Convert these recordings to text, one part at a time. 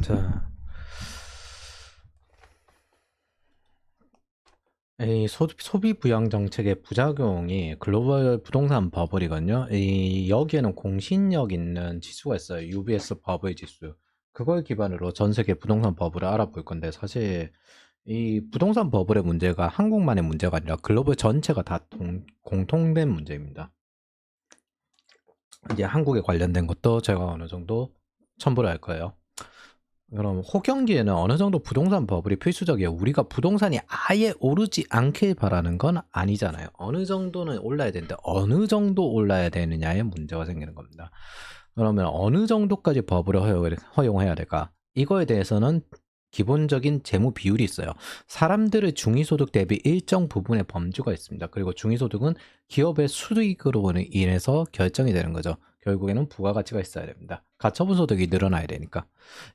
자, 이 소비 부양 정책의 부작용이 글로벌 부동산 버블이거든요. 여기에는 공신력 있는 지수가 있어요. UBS 버블 지수. 그걸 기반으로 전 세계 부동산 버블을 알아볼 건데, 사실 이 부동산 버블의 문제가 한국만의 문제가 아니라 글로벌 전체가 다 공통된 문제입니다. 이제 한국에 관련된 것도 제가 어느 정도 첨부를 할 거예요. 그럼 호경기에는 어느 정도 부동산 버블이 필수적이에요. 우리가 부동산이 아예 오르지 않길 바라는 건 아니잖아요. 어느 정도는 올라야 되는데 어느 정도 올라야 되느냐에 문제가 생기는 겁니다. 그러면 어느 정도까지 버블을 허용해야 될까? 이거에 대해서는 기본적인 재무 비율이 있어요. 사람들의 중위소득 대비 일정 부분의 범주가 있습니다. 그리고 중위소득은 기업의 수익으로 인해서 결정이 되는 거죠. 결국에는 부가가치가 있어야 됩니다. 가처분 소득이 늘어나야 되니까.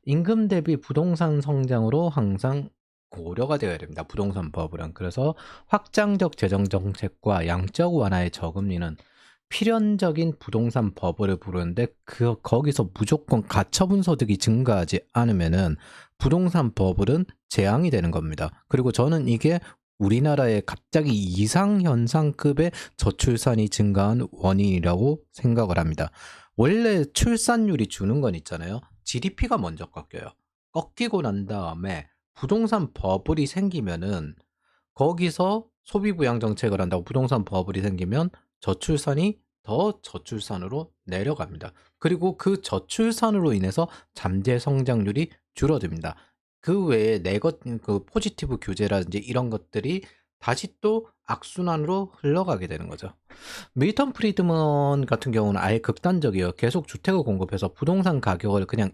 임금 대비 부동산 성장으로 항상 고려가 되어야 됩니다. 부동산 버블은. 그래서 확장적 재정 정책과 양적 완화의 저금리는 필연적인 부동산 버블을 부르는데 거기서 무조건 가처분 소득이 증가하지 않으면은 부동산 버블은 재앙이 되는 겁니다. 그리고 저는 이게 우리나라의 갑자기 이상현상급의 저출산이 증가한 원인이라고 생각을 합니다. 원래 출산율이 주는 건 있잖아요. GDP가 먼저 꺾여요. 꺾이고 난 다음에 부동산 버블이 생기면은 거기서 소비 부양 정책을 한다고 부동산 버블이 생기면 저출산이 더 저출산으로 내려갑니다. 그리고 그 저출산으로 인해서 잠재 성장률이 줄어듭니다. 그 외에 그 포지티브 규제라든지 이런 것들이 다시 또 악순환으로 흘러가게 되는 거죠. 밀턴 프리드먼 같은 경우는 아예 극단적이에요. 계속 주택을 공급해서 부동산 가격을 그냥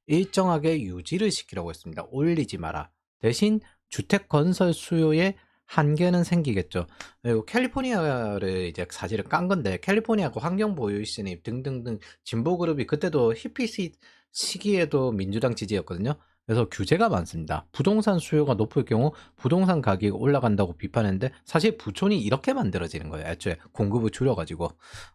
일정하게 유지를 시키려고 했습니다. 올리지 마라. 대신 주택 건설 수요에 한계는 생기겠죠. 그리고 캘리포니아를 이제 사실은 깐 건데, 캘리포니아가 환경보유 신입 등등등 진보 그룹이 그때도 히피 시기에도 민주당 지지였거든요. 그래서 규제가 많습니다. 부동산 수요가 높을 경우 부동산 가격이 올라간다고 비판했는데, 사실 부촌이 이렇게 만들어지는 거예요. 애초에 공급을 줄여가지고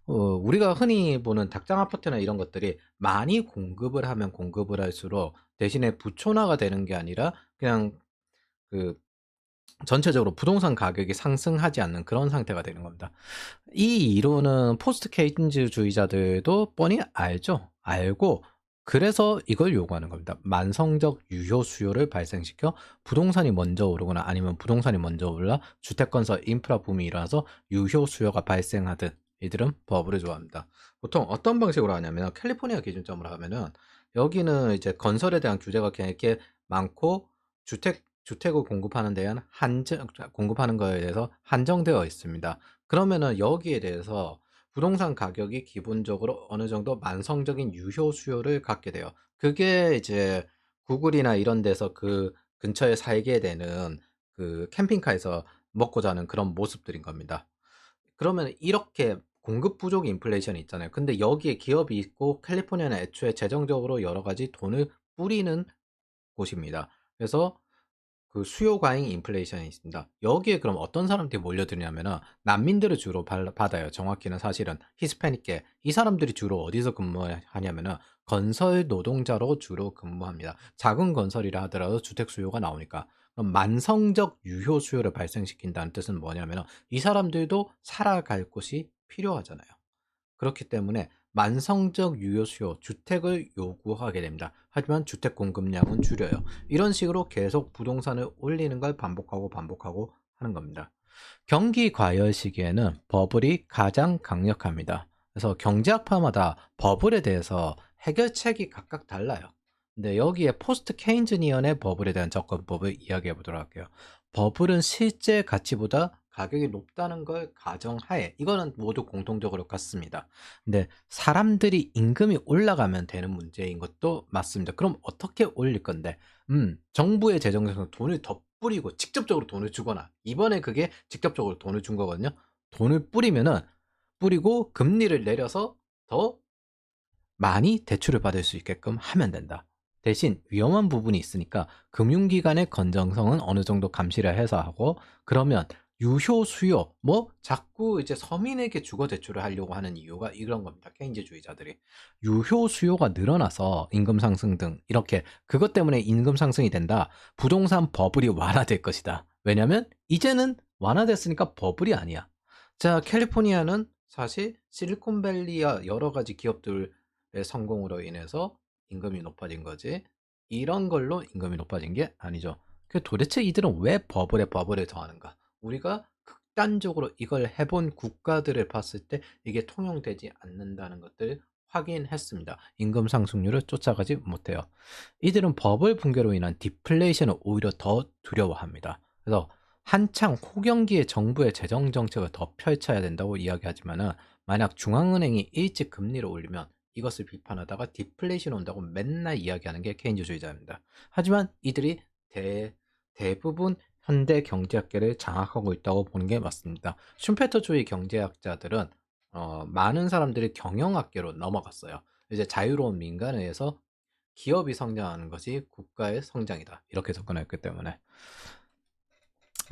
우리가 흔히 보는 닭장 아파트나 이런 것들이 많이 공급을 하면 공급을 할수록 대신에 부촌화가 되는 게 아니라 그냥 그 전체적으로 부동산 가격이 상승하지 않는 그런 상태가 되는 겁니다. 이 이론은 포스트 케인즈주의자들도 뻔히 알죠. 알고 그래서 이걸 요구하는 겁니다. 만성적 유효 수요를 발생시켜 부동산이 먼저 오르거나 아니면 부동산이 먼저 올라 주택 건설 인프라 붐이 일어나서 유효 수요가 발생하듯 이들은 버블을 좋아합니다. 보통 어떤 방식으로 하냐면 캘리포니아 기준점으로 하면은 여기는 이제 건설에 대한 규제가 되게 많고 주택을 공급하는 데는 공급하는 거에 대해서 한정되어 있습니다. 그러면은 여기에 대해서 부동산 가격이 기본적으로 어느 정도 만성적인 유효 수요를 갖게 돼요. 그게 이제 구글이나 이런 데서 그 근처에 살게 되는 그 캠핑카에서 먹고 자는 그런 모습들인 겁니다. 그러면 이렇게 공급 부족 인플레이션이 있잖아요. 근데 여기에 기업이 있고 캘리포니아는 애초에 재정적으로 여러 가지 돈을 뿌리는 곳입니다. 그래서 그 수요 과잉 인플레이션이 있습니다. 여기에 그럼 어떤 사람들이 몰려드냐면은 난민들을 주로 받아요. 정확히는 사실은 히스패닉계. 이 사람들이 주로 어디서 근무하냐면은 건설 노동자로 주로 근무합니다. 작은 건설이라 하더라도 주택 수요가 나오니까. 그럼 만성적 유효 수요를 발생시킨다는 뜻은 뭐냐면은 이 사람들도 살아갈 곳이 필요하잖아요. 그렇기 때문에 만성적 유효 수요, 주택을 요구하게 됩니다. 하지만 주택 공급량은 줄여요. 이런 식으로 계속 부동산을 올리는 걸 반복하고 하는 겁니다. 경기 과열 시기에는 버블이 가장 강력합니다. 그래서 경제학파마다 버블에 대해서 해결책이 각각 달라요. 근데 여기에 포스트 케인즈니언의 버블에 대한 접근법을 이야기해 보도록 할게요. 버블은 실제 가치보다 가격이 높다는 걸 가정하에 이거는 모두 공통적으로 같습니다. 근데 사람들이 임금이 올라가면 되는 문제인 것도 맞습니다. 그럼 어떻게 올릴 건데? 정부의 재정에서 돈을 더 뿌리고 직접적으로 돈을 주거나 이번에 그게 직접적으로 돈을 준 거거든요. 돈을 뿌리고 금리를 내려서 더 많이 대출을 받을 수 있게끔 하면 된다. 대신 위험한 부분이 있으니까 금융기관의 건전성은 어느 정도 감시를 해서 하고 그러면 유효 수요 뭐 자꾸 이제 서민에게 주거 대출을 하려고 하는 이유가 이런 겁니다. 케인즈주의자들이. 유효 수요가 늘어나서 임금 상승 등 이렇게 그것 때문에 임금 상승이 된다. 부동산 버블이 완화될 것이다. 왜냐면 이제는 완화됐으니까 버블이 아니야. 자, 캘리포니아는 사실 실리콘밸리와 여러 가지 기업들의 성공으로 인해서 임금이 높아진 거지. 이런 걸로 임금이 높아진 게 아니죠. 그 도대체 이들은 왜 버블에 버블을 더하는가? 우리가 극단적으로 이걸 해본 국가들을 봤을 때 이게 통용되지 않는다는 것들을 확인했습니다. 임금 상승률을 쫓아가지 못해요. 이들은 버블 붕괴로 인한 디플레이션을 오히려 더 두려워합니다. 그래서 한창 호경기에 정부의 재정 정책을 더 펼쳐야 된다고 이야기하지만은 만약 중앙은행이 일찍 금리를 올리면 이것을 비판하다가 디플레이션 온다고 맨날 이야기하는 게 케인즈주의자입니다. 하지만 이들이 대부분 현대 경제학계를 장악하고 있다고 보는 게 맞습니다. 슈페터주의 경제학자들은 많은 사람들이 경영학계로 넘어갔어요. 이제 자유로운 민간에 의해서 기업이 성장하는 것이 국가의 성장이다. 이렇게 접근했기 때문에.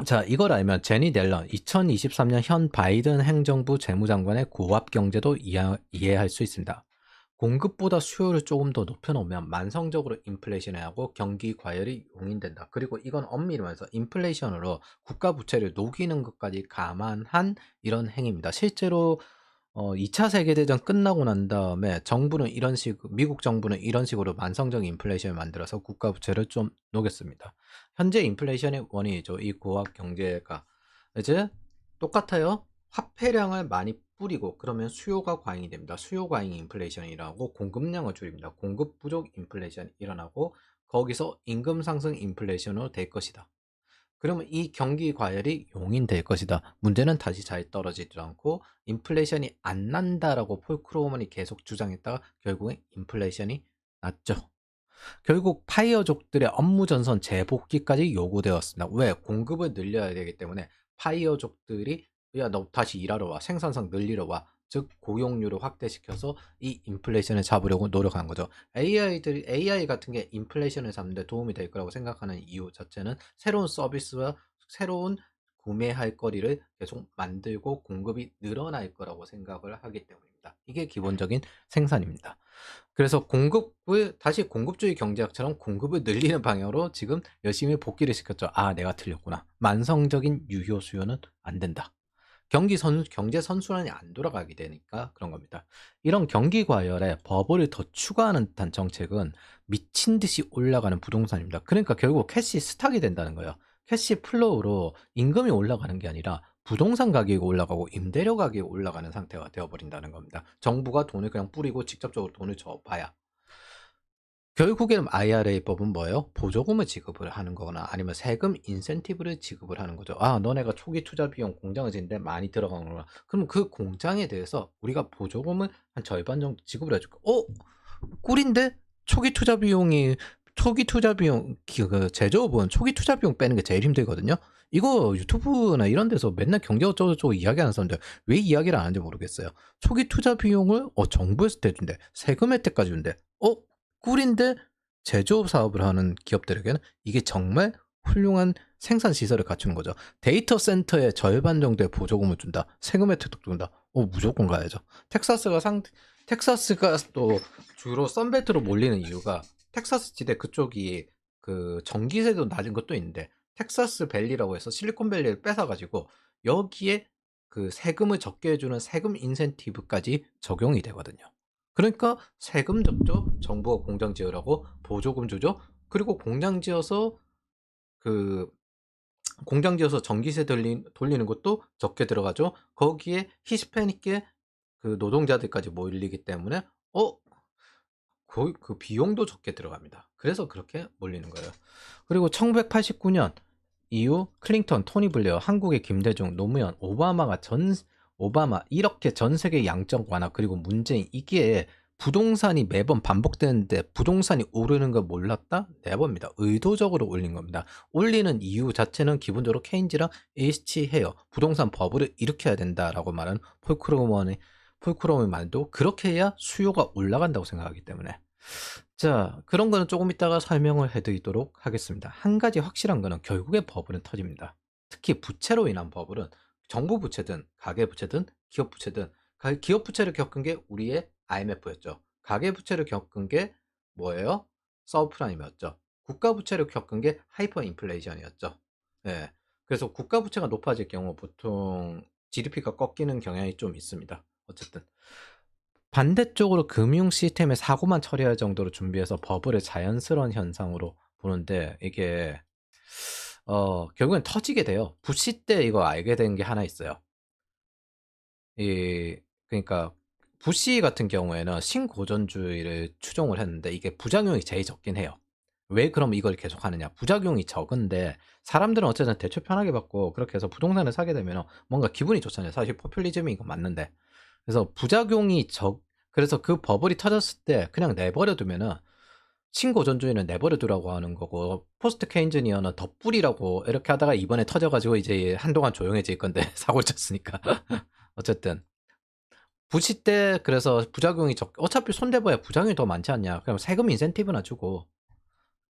자, 이걸 알면 제니 넬런 2023년 현 바이든 행정부 재무장관의 고압 경제도 이해할 수 있습니다. 공급보다 수요를 조금 더 높여놓으면 만성적으로 인플레이션을 하고 경기 과열이 용인된다. 그리고 이건 엄밀히 말해서 인플레이션으로 국가 부채를 녹이는 것까지 감안한 이런 행위입니다. 실제로 2차 세계대전 끝나고 난 다음에 미국 정부는 이런 식으로 만성적 인플레이션을 만들어서 국가 부채를 좀 녹였습니다. 현재 인플레이션의 원인이죠. 이 고압 경제가 이제 똑같아요. 화폐량을 많이 뿌리고 그러면 수요가 과잉이 됩니다. 수요 과잉 인플레이션이 일어나고 공급량을 줄입니다. 공급 부족 인플레이션이 일어나고 거기서 임금 상승 인플레이션으로 될 것이다. 그러면 이 경기 과열이 용인될 것이다. 문제는 다시 잘 떨어지지 않고 인플레이션이 안 난다라고 폴 크루먼이 계속 주장했다가 결국엔 인플레이션이 났죠. 결국 파이어족들의 업무 전선 재복귀까지 요구되었습니다. 왜? 공급을 늘려야 되기 때문에 파이어족들이 야, 너 다시 일하러 와. 생산성 늘리러 와. 즉 고용률을 확대시켜서 이 인플레이션을 잡으려고 노력하는 거죠. AI 같은 게 인플레이션을 잡는 데 도움이 될 거라고 생각하는 이유 자체는 새로운 서비스와 새로운 구매할 거리를 계속 만들고 공급이 늘어날 거라고 생각을 하기 때문입니다. 이게 기본적인 생산입니다. 그래서 다시 공급주의 경제학처럼 공급을 늘리는 방향으로 지금 열심히 복귀를 시켰죠. 아, 내가 틀렸구나. 만성적인 유효 수요는 안 된다. 경제 선순환이 안 돌아가게 되니까 그런 겁니다. 이런 경기 과열에 버블을 더 추가하는 듯한 정책은 미친 듯이 올라가는 부동산입니다. 그러니까 결국 캐시 스탁이 된다는 거예요. 캐시 플로우로 임금이 올라가는 게 아니라 부동산 가격이 올라가고 임대료 가격이 올라가는 상태가 되어버린다는 겁니다. 정부가 돈을 그냥 뿌리고 직접적으로 돈을 줘봐야. 결국에는 IRA법은 뭐예요? 보조금을 지급을 하는 거거나 아니면 세금 인센티브를 지급을 하는 거죠. 아, 너네가 초기 투자 비용 공장을 짓는데 많이 들어가는구나. 그럼 그 공장에 대해서 우리가 보조금을 한 절반 정도 지급을 해줄까? 꿀인데? 초기 투자 비용, 그 제조업은 초기 투자 비용 빼는 게 제일 힘들거든요. 이거 유튜브나 이런 데서 맨날 경제 어쩌고저쩌고 이야기하는 사람들 왜 이야기를 안 하는지 모르겠어요. 초기 투자 비용을 정부에서 대준대. 세금 혜택까지 준대. 꿀인데 제조업 사업을 하는 기업들에게는 이게 정말 훌륭한 생산 시설을 갖추는 거죠. 데이터 센터의 절반 정도의 보조금을 준다. 세금 혜택도 준다. 무조건 가야죠. 텍사스가 또 주로 썬벨트로 몰리는 이유가 텍사스 지대 그쪽이 그 전기세도 낮은 것도 있는데 텍사스 밸리라고 해서 실리콘밸리를 뺏어가지고 여기에 그 세금을 적게 해주는 세금 인센티브까지 적용이 되거든요. 그러니까 세금 적죠. 정부가 공장 지으라고 보조금 주죠. 그리고 공장 지어서 전기세 돌리는 것도 적게 들어가죠. 거기에 히스패닉계 그 노동자들까지 몰리기 때문에 그 비용도 적게 들어갑니다. 그래서 그렇게 몰리는 거예요. 그리고 1989년 이후 클린턴, 토니 블레어, 한국의 김대중, 노무현, 오바마 이렇게 전 세계 양적 완화 그리고 문재인 이게 부동산이 매번 반복되는데 부동산이 오르는 걸 몰랐다? 네번입니다. 의도적으로 올린 겁니다. 올리는 이유 자체는 기본적으로 케인즈랑 일치해요. 부동산 버블을 일으켜야 된다라고 말하는 폴크로먼의 말도 그렇게 해야 수요가 올라간다고 생각하기 때문에. 자, 그런 거는 조금 이따가 설명을 해드리도록 하겠습니다. 한 가지 확실한 거는 결국에 버블은 터집니다. 특히 부채로 인한 버블은 정부 부채든 가계 부채든 기업 부채든 기업 부채를 겪은 게 우리의 IMF였죠. 가계 부채를 겪은 게 뭐예요? 서브프라임이었죠. 국가 부채를 겪은 게 하이퍼 인플레이션이었죠. 예. 그래서 국가 부채가 높아질 경우 보통 GDP가 꺾이는 경향이 좀 있습니다. 어쨌든 반대쪽으로 금융 시스템의 사고만 처리할 정도로 준비해서 버블을 자연스러운 현상으로 보는데 이게 결국엔 터지게 돼요. 부시 때 이거 알게 된 게 하나 있어요. 그러니까 부시 같은 경우에는 신고전주의를 추종을 했는데 이게 부작용이 제일 적긴 해요. 왜 그럼 이걸 계속 하느냐? 부작용이 적은데 사람들은 어쨌든 대출 편하게 받고 그렇게 해서 부동산을 사게 되면 뭔가 기분이 좋잖아요. 사실 포퓰리즘이 이거 맞는데. 그래서 부작용이 그래서 그 버블이 터졌을 때 그냥 내버려 두면은 신고전주의는 내버려 두라고 하는 거고 포스트 케인즈니어는 덧불이라고 이렇게 하다가 이번에 터져 가지고 이제 한동안 조용해질 건데 사고를 쳤으니까. 어쨌든 부시 때 그래서 부작용이 어차피 손대봐야 부작용이 더 많지 않냐. 그냥 세금 인센티브나 주고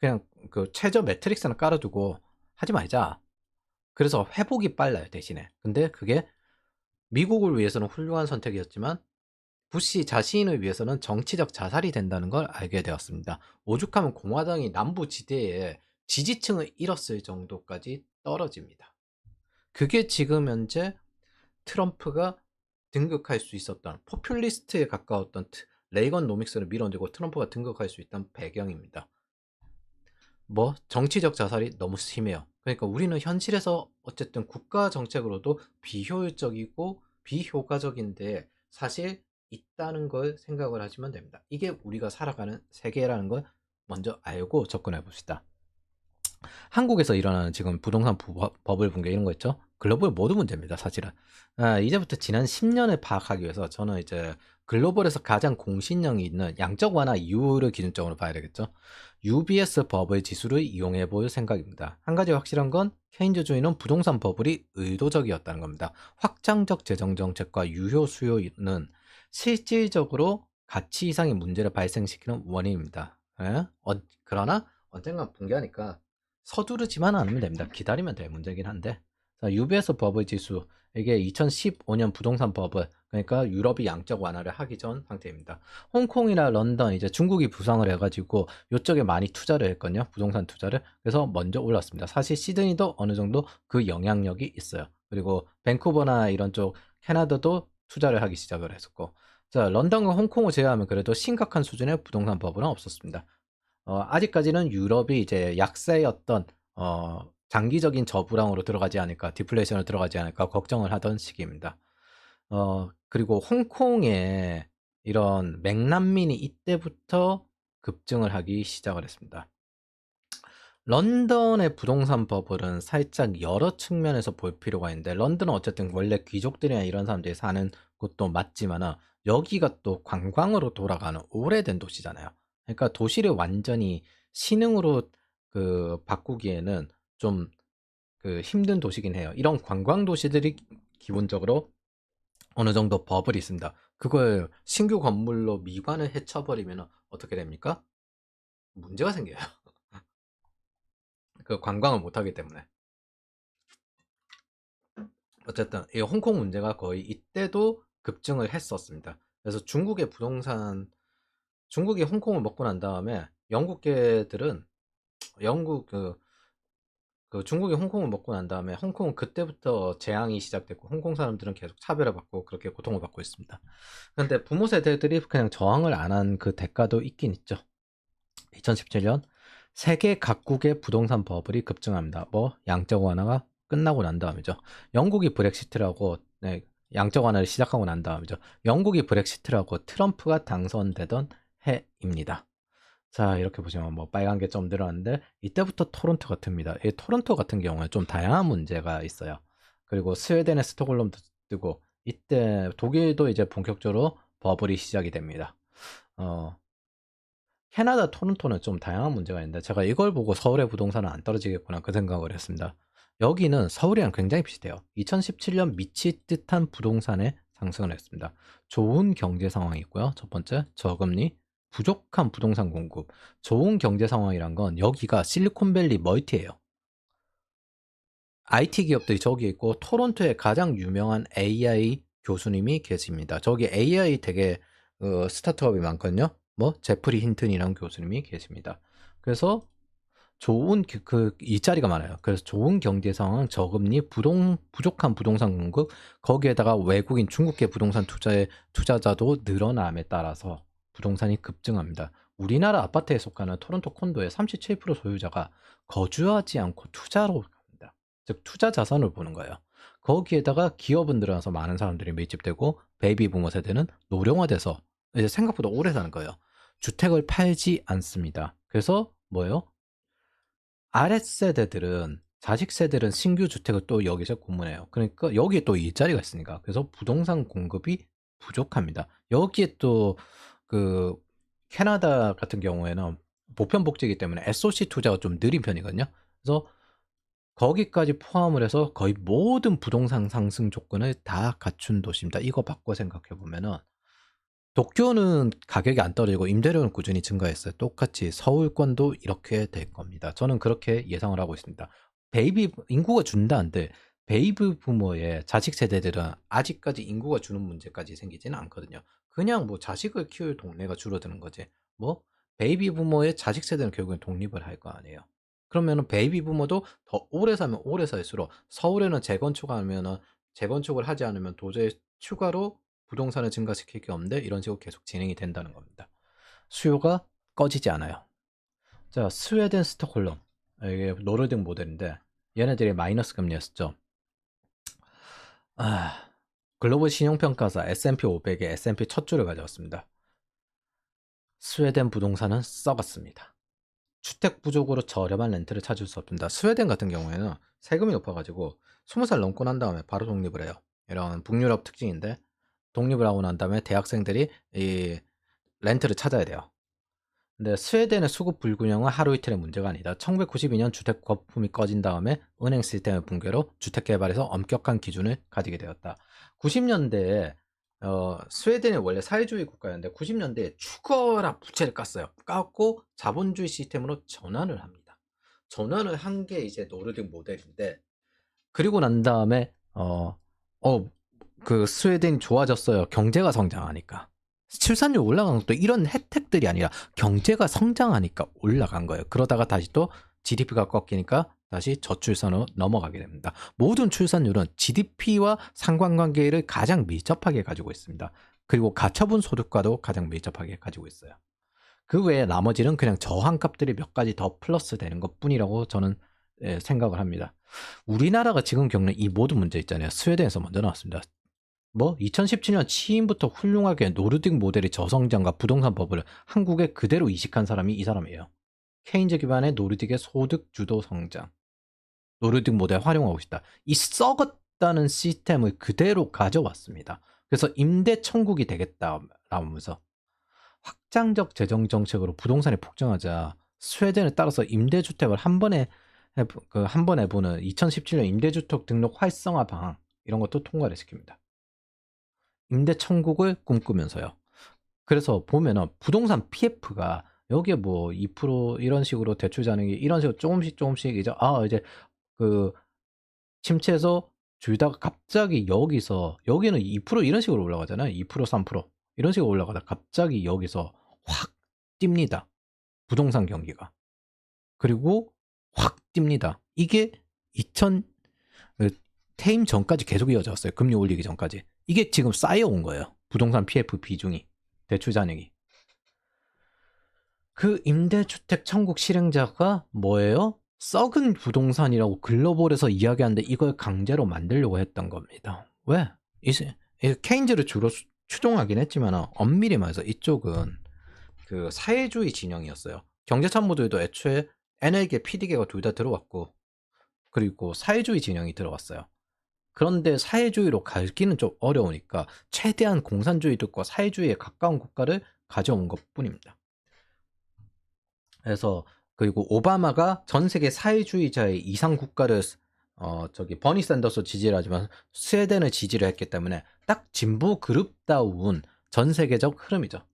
그냥 그 최저 매트릭스나 깔아두고 하지 말자. 그래서 회복이 빨라요, 대신에. 근데 그게 미국을 위해서는 훌륭한 선택이었지만 부시 자신을 위해서는 정치적 자살이 된다는 걸 알게 되었습니다. 오죽하면 공화당이 남부 지대에 지지층을 잃었을 정도까지 떨어집니다. 그게 지금 현재 트럼프가 등극할 수 있었던 포퓰리스트에 가까웠던 레이건 노믹스를 밀어내고 트럼프가 등극할 수 있던 배경입니다. 뭐 정치적 자살이 너무 심해요. 그러니까 우리는 현실에서 어쨌든 국가 정책으로도 비효율적이고 비효과적인데 사실 있다는 걸 생각을 하시면 됩니다. 이게 우리가 살아가는 세계라는 걸 먼저 알고 접근해 봅시다. 한국에서 일어나는 지금 부동산 버블 붕괴 이런 거 있죠? 글로벌 모두 문제입니다, 사실은. 이제부터 지난 10년을 파악하기 위해서 저는 이제 글로벌에서 가장 공신력이 있는 양적 완화 이유를 기준점으로 봐야 되겠죠. UBS 버블 지수를 이용해 볼 생각입니다. 한 가지 확실한 건 케인즈주의는 부동산 버블이 의도적이었다는 겁니다. 확장적 재정 정책과 유효 수요는 실질적으로 가치 이상의 문제를 발생시키는 원인입니다. 예? 그러나 언젠가 붕괴하니까 서두르지만 않으면 됩니다. 기다리면 될 문제긴 한데. 자, UBS 버블 지수. 이게 2015년 부동산 버블. 그러니까 유럽이 양적 완화를 하기 전 상태입니다. 홍콩이나 런던, 이제 중국이 부상을 해가지고 이쪽에 많이 투자를 했거든요. 부동산 투자를. 그래서 먼저 올랐습니다. 사실 시드니도 어느 정도 그 영향력이 있어요. 그리고 밴쿠버나 이런 쪽 캐나다도 투자를 하기 시작을 했었고. 자, 런던과 홍콩을 제외하면 그래도 심각한 수준의 부동산 버블은 없었습니다. 아직까지는 유럽이 이제 약세였던 장기적인 저불황으로 들어가지 않을까, 디플레이션으로 들어가지 않을까 걱정을 하던 시기입니다. 그리고 홍콩에 이런 맥난민이 이때부터 급증을 하기 시작을 했습니다. 런던의 부동산 버블은 살짝 여러 측면에서 볼 필요가 있는데 런던은 어쨌든 원래 귀족들이나 이런 사람들이 사는 곳도 맞지만 여기가 또 관광으로 돌아가는 오래된 도시잖아요. 그러니까 도시를 완전히 신흥으로 바꾸기에는 좀 힘든 도시긴 해요. 이런 관광 도시들이 기본적으로 어느 정도 버블이 있습니다. 그걸 신규 건물로 미관을 해쳐버리면 어떻게 됩니까? 문제가 생겨요. 그 관광을 못하기 때문에. 어쨌든 이 홍콩 문제가 거의 이때도 급증을 했었습니다. 그래서 중국이 홍콩을 먹고 난 다음에 영국계들은 영국 중국이 홍콩을 먹고 난 다음에 홍콩은 그때부터 재앙이 시작됐고 홍콩 사람들은 계속 차별을 받고 그렇게 고통을 받고 있습니다. 그런데 부모 세대들이 그냥 저항을 안 한 그 대가도 있긴 있죠. 2017년 세계 각국의 부동산 버블이 급증합니다. 뭐 양적 완화가 끝나고 난 다음이죠. 영국이 브렉시트라고 양적 완화를 시작하고 난 다음이죠. 영국이 브렉시트라고 트럼프가 당선되던 해입니다. 자, 이렇게 보시면 뭐 빨간 게 좀 늘어났는데 이때부터 토론토가 뜹니다. 이 토론토 같은 경우에 좀 다양한 문제가 있어요. 그리고 스웨덴의 스톡홀름도 뜨고 이때 독일도 이제 본격적으로 버블이 시작이 됩니다. 어, 캐나다 토론토는 좀 다양한 문제가 있는데 제가 이걸 보고 서울의 부동산은 안 떨어지겠구나 그 생각을 했습니다. 여기는 서울이랑 굉장히 비슷해요. 2017년 미칠 듯한 부동산의 상승을 했습니다. 좋은 경제 상황이 있고요. 첫 번째, 저금리, 부족한 부동산 공급. 좋은 경제 상황이란 건 여기가 실리콘밸리 멀티예요. IT 기업들이 저기 있고 토론토에 가장 유명한 AI 교수님이 계십니다. 저기 AI 되게 스타트업이 많거든요. 뭐 제프리 힌튼이라는 교수님이 계십니다. 그래서 좋은 일자리가 많아요. 그래서 좋은 경제 상황, 저금리, 부족한 부동산 공급, 거기에다가 외국인 중국계 부동산 투자자도 늘어남에 따라서 부동산이 급증합니다. 우리나라 아파트에 속하는 토론토 콘도의 37% 소유자가 거주하지 않고 투자로 갑니다. 즉 투자 자산을 보는 거예요. 거기에다가 기업은 늘어나서 많은 사람들이 밀집되고 베이비 부머 세대는 노령화돼서 이제 생각보다 오래 사는 거예요. 주택을 팔지 않습니다. 그래서 뭐예요? 아랫세대들은 자식 세대들은 신규 주택을 또 여기서 고문해요. 그러니까 여기에 또 일자리가 있으니까. 그래서 부동산 공급이 부족합니다. 여기에 또 그 캐나다 같은 경우에는 보편 복지이기 때문에 SOC 투자가 좀 느린 편이거든요. 그래서 거기까지 포함을 해서 거의 모든 부동산 상승 조건을 다 갖춘 도시입니다. 이거 바꿔 생각해 보면은 도쿄는 가격이 안 떨어지고 임대료는 꾸준히 증가했어요. 똑같이 서울권도 이렇게 될 겁니다. 저는 그렇게 예상을 하고 있습니다. 인구가 준다는데 베이비 부모의 자식 세대들은 아직까지 인구가 주는 문제까지 생기지는 않거든요. 그냥 뭐 자식을 키울 동네가 줄어드는 거지. 뭐 베이비 부모의 자식 세대는 결국엔 독립을 할 거 아니에요. 그러면은 베이비 부모도 더 오래 살면 오래 살수록 서울에는 재건축을 하지 않으면 도저히 추가로 부동산을 증가시킬 게 없는데 이런 식으로 계속 진행이 된다는 겁니다. 수요가 꺼지지 않아요. 자, 스웨덴 스톡홀름. 이게 노르딕 모델인데 얘네들이 마이너스 금리였었죠. 글로벌 신용평가사 S&P 500의 S&P 첫 줄을 가져왔습니다. 스웨덴 부동산은 썩었습니다. 주택 부족으로 저렴한 렌트를 찾을 수 없습니다. 스웨덴 같은 경우에는 세금이 높아가지고 20살 넘고 난 다음에 바로 독립을 해요. 이런 북유럽 특징인데 독립을 하고 난 다음에 대학생들이 이 렌트를 찾아야 돼요. 근데 스웨덴의 수급 불균형은 하루 이틀의 문제가 아니다. 1992년 주택 거품이 꺼진 다음에 은행 시스템의 붕괴로 주택 개발에서 엄격한 기준을 가지게 되었다. 90년대에 스웨덴이 원래 사회주의 국가였는데 90년대에 죽어라 부채를 깠어요. 깎고 자본주의 시스템으로 전환을 합니다. 전환을 한 게 이제 노르딕 모델인데 그리고 난 다음에 그 스웨덴이 좋아졌어요. 경제가 성장하니까. 출산율 올라간 것도 이런 혜택들이 아니라 경제가 성장하니까 올라간 거예요. 그러다가 다시 또 GDP가 꺾이니까 다시 저출산으로 넘어가게 됩니다. 모든 출산율은 GDP와 상관관계를 가장 밀접하게 가지고 있습니다. 그리고 가처분 소득과도 가장 밀접하게 가지고 있어요. 그 외에 나머지는 그냥 저항값들이 몇 가지 더 플러스 되는 것 뿐이라고 저는 생각을 합니다. 우리나라가 지금 겪는 이 모든 문제 있잖아요. 스웨덴에서 먼저 나왔습니다. 2017년 취임부터 훌륭하게 노르딕 모델의 저성장과 부동산 버블을 한국에 그대로 이식한 사람이 이 사람이에요. 케인즈 기반의 노르딕의 소득 주도 성장. 노르딕 모델 활용하고 싶다. 이 썩었다는 시스템을 그대로 가져왔습니다. 그래서 임대 천국이 되겠다라면서 확장적 재정 정책으로 부동산이 폭증하자 스웨덴에 따라서 임대주택을 한 번에 해보는 2017년 임대주택 등록 활성화 방안 이런 것도 통과를 시킵니다. 임대 천국을 꿈꾸면서요. 그래서 보면은 부동산 PF가 여기에 뭐 2% 이런 식으로 대출 잔액이 이런 식으로 조금씩 이제 이제 그 침체해서 줄다가 갑자기 여기는 2% 이런 식으로 올라가잖아요. 2% 3% 이런 식으로 올라가다 갑자기 여기서 확 뜁니다. 부동산 경기가. 그리고 확 뜁니다. 이게 2000 퇴임 전까지 계속 이어졌어요. 금리 올리기 전까지. 이게 지금 쌓여온 거예요. 부동산 PF 비중이. 대출 잔액이. 그 임대주택 천국 실행자가 뭐예요? 썩은 부동산이라고 글로벌에서 이야기하는데 이걸 강제로 만들려고 했던 겁니다. 왜? 이제 케인즈를 주로 추종하긴 했지만 엄밀히 말해서 이쪽은 그 사회주의 진영이었어요. 경제참모들도 애초에 NL계, PD계가 둘 다 들어왔고 그리고 사회주의 진영이 들어왔어요. 그런데 사회주의로 가기는 좀 어려우니까 최대한 공산주의들과 사회주의에 가까운 국가를 가져온 것뿐입니다. 그래서 그리고 오바마가 전 세계 사회주의자의 이상 국가를 버니 샌더스 지지를 하지만 스웨덴을 지지를 했기 때문에 딱 진보 그룹다운 전 세계적 흐름이죠.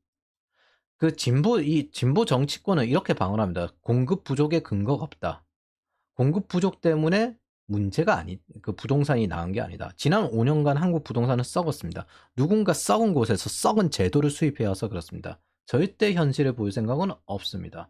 이 진보 정치권은 이렇게 방어합니다. 공급 부족의 근거가 없다. 공급 부족 때문에 문제가 그 부동산이 나은 게 아니다. 지난 5년간 한국 부동산은 썩었습니다. 누군가 썩은 곳에서 썩은 제도를 수입해와서 그렇습니다. 절대 현실을 볼 생각은 없습니다.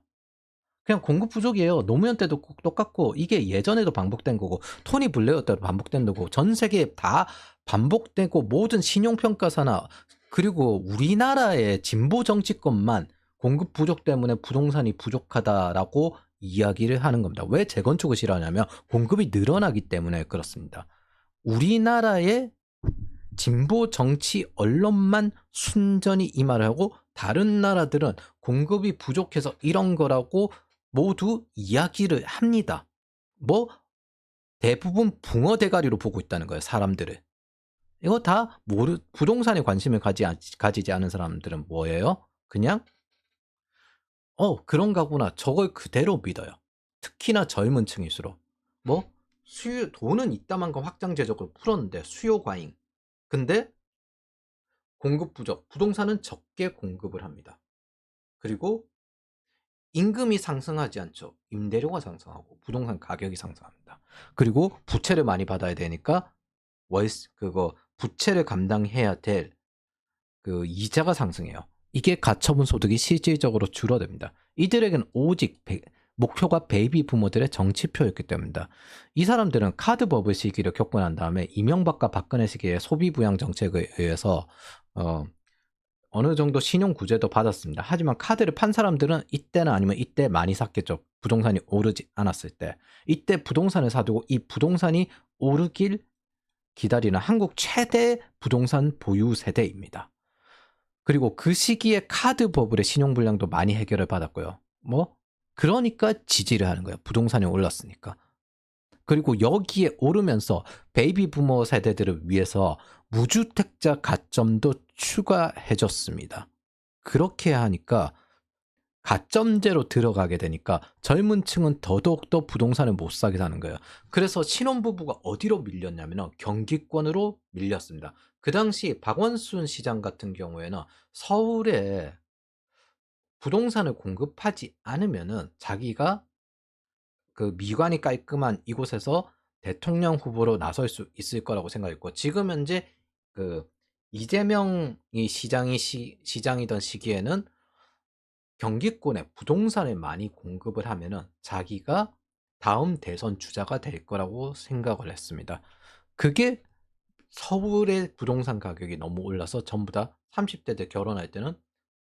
그냥 공급 부족이에요. 노무현 때도 똑같고 이게 예전에도 반복된 거고 토니 블레어 때도 반복된 거고 전 세계에 다 반복되고 모든 신용평가사나 그리고 우리나라의 진보 정치권만 공급 부족 때문에 부동산이 부족하다라고 이야기를 하는 겁니다. 왜 재건축을 싫어하냐면 공급이 늘어나기 때문에 그렇습니다. 우리나라의 진보 정치 언론만 순전히 이 말을 하고 다른 나라들은 공급이 부족해서 이런 거라고 모두 이야기를 합니다. 뭐 대부분 붕어 대가리로 보고 있다는 거예요, 사람들을. 이거 다 부동산에 관심을 가지지 않은 사람들은 뭐예요? 그냥 그런 가구나 저걸 그대로 믿어요. 특히나 젊은 층일수록. 뭐 돈은 이따만큼 확장 재적으로 풀었는데 수요 과잉. 근데 공급 부족, 부동산은 적게 공급을 합니다. 그리고 임금이 상승하지 않죠. 임대료가 상승하고 부동산 가격이 상승합니다. 그리고 부채를 많이 받아야 되니까 부채를 감당해야 될 그 이자가 상승해요. 이게 가처분 소득이 실질적으로 줄어듭니다. 이들에게는 오직 목표가 베이비 부모들의 정치표였기 때문입니다. 이 사람들은 카드 버블 시기를 겪고 난 다음에 이명박과 박근혜 시기의 소비 부양 정책에 의해서 어느 정도 신용 구제도 받았습니다. 하지만 카드를 판 사람들은 이때나 아니면 이때 많이 샀겠죠. 부동산이 오르지 않았을 때. 이때 부동산을 사두고 이 부동산이 오르길 기다리는 한국 최대 부동산 보유 세대입니다. 그리고 그 시기에 카드 버블의 신용불량도 많이 해결을 받았고요. 그러니까 지지를 하는 거예요. 부동산이 올랐으니까. 그리고 여기에 오르면서 베이비 부머 세대들을 위해서 무주택자 가점도 추가해줬습니다. 그렇게 하니까 가점제로 들어가게 되니까 젊은 층은 더더욱더 부동산을 못 사게 사는 거예요. 그래서 신혼부부가 어디로 밀렸냐면 경기권으로 밀렸습니다. 그 당시 박원순 시장 같은 경우에는 서울에 부동산을 공급하지 않으면은 자기가 그 미관이 깔끔한 이곳에서 대통령 후보로 나설 수 있을 거라고 생각했고 지금 현재 그 이재명이 시장이던 시기에는 경기권에 부동산을 많이 공급을 하면은 자기가 다음 대선 주자가 될 거라고 생각을 했습니다. 그게 서울의 부동산 가격이 너무 올라서 전부 다 30대들 결혼할 때는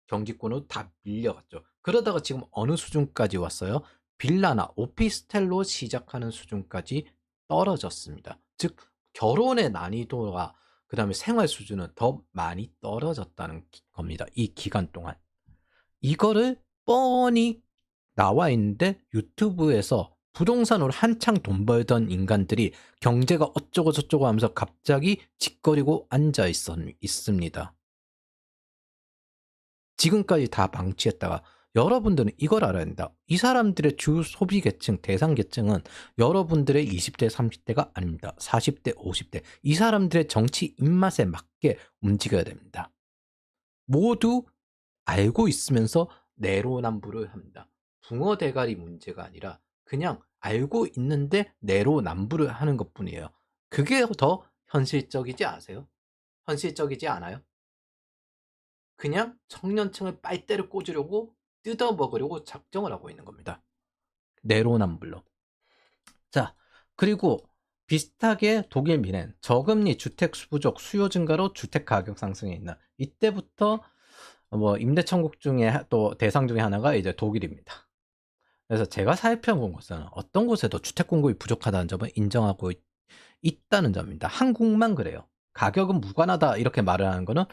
경기권으로 다 밀려갔죠. 그러다가 지금 어느 수준까지 왔어요? 빌라나 오피스텔로 시작하는 수준까지 떨어졌습니다. 즉 결혼의 난이도가 그 다음에 생활 수준은 더 많이 떨어졌다는 겁니다. 이 기간 동안. 이거를 뻔히 나와 있는데 유튜브에서 부동산으로 한창 돈 벌던 인간들이 경제가 어쩌고 저쩌고 하면서 갑자기 짓거리고 앉아 있습니다. 지금까지 다 방치했다가 여러분들은 이걸 알아야 된다. 이 사람들의 주 소비 계층, 대상 계층은 여러분들의 20대, 30대가 아닙니다. 40대, 50대. 이 사람들의 정치 입맛에 맞게 움직여야 됩니다. 모두 알고 있으면서 내로남불을 합니다. 붕어 대가리 문제가 아니라 그냥 알고 있는데 내로남불을 하는 것뿐이에요. 그게 더 현실적이지 아세요? 현실적이지 않아요? 그냥 청년층을 빨대를 꽂으려고 뜯어먹으려고 작정을 하고 있는 겁니다. 내로남불로. 자, 그리고 비슷하게 독일 미넨 저금리 주택 부족 수요 증가로 주택 가격 상승에 있는 이때부터 임대 천국 중에 또 대상 중에 하나가 이제 독일입니다. 그래서 제가 살펴본 곳은 어떤 곳에도 주택 공급이 부족하다는 점을 인정하고 있다는 점입니다. 한국만 그래요. 가격은 무관하다 이렇게 말을 하는 거는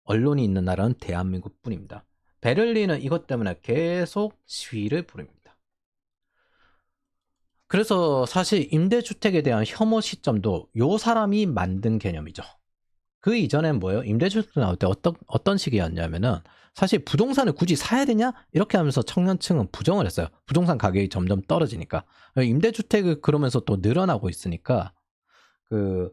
언론이 있는 나라는 대한민국뿐입니다. 베를린은 이것 때문에 계속 시위를 부릅니다. 그래서 사실 임대주택에 대한 혐오 시점도 요 사람이 만든 개념이죠. 그 이전엔 뭐예요? 임대주택 나올 때 어떤 시기였냐면은 사실 부동산을 굳이 사야 되냐? 이렇게 하면서 청년층은 부정을 했어요. 부동산 가격이 점점 떨어지니까. 임대주택을 그러면서 또 늘어나고 있으니까 그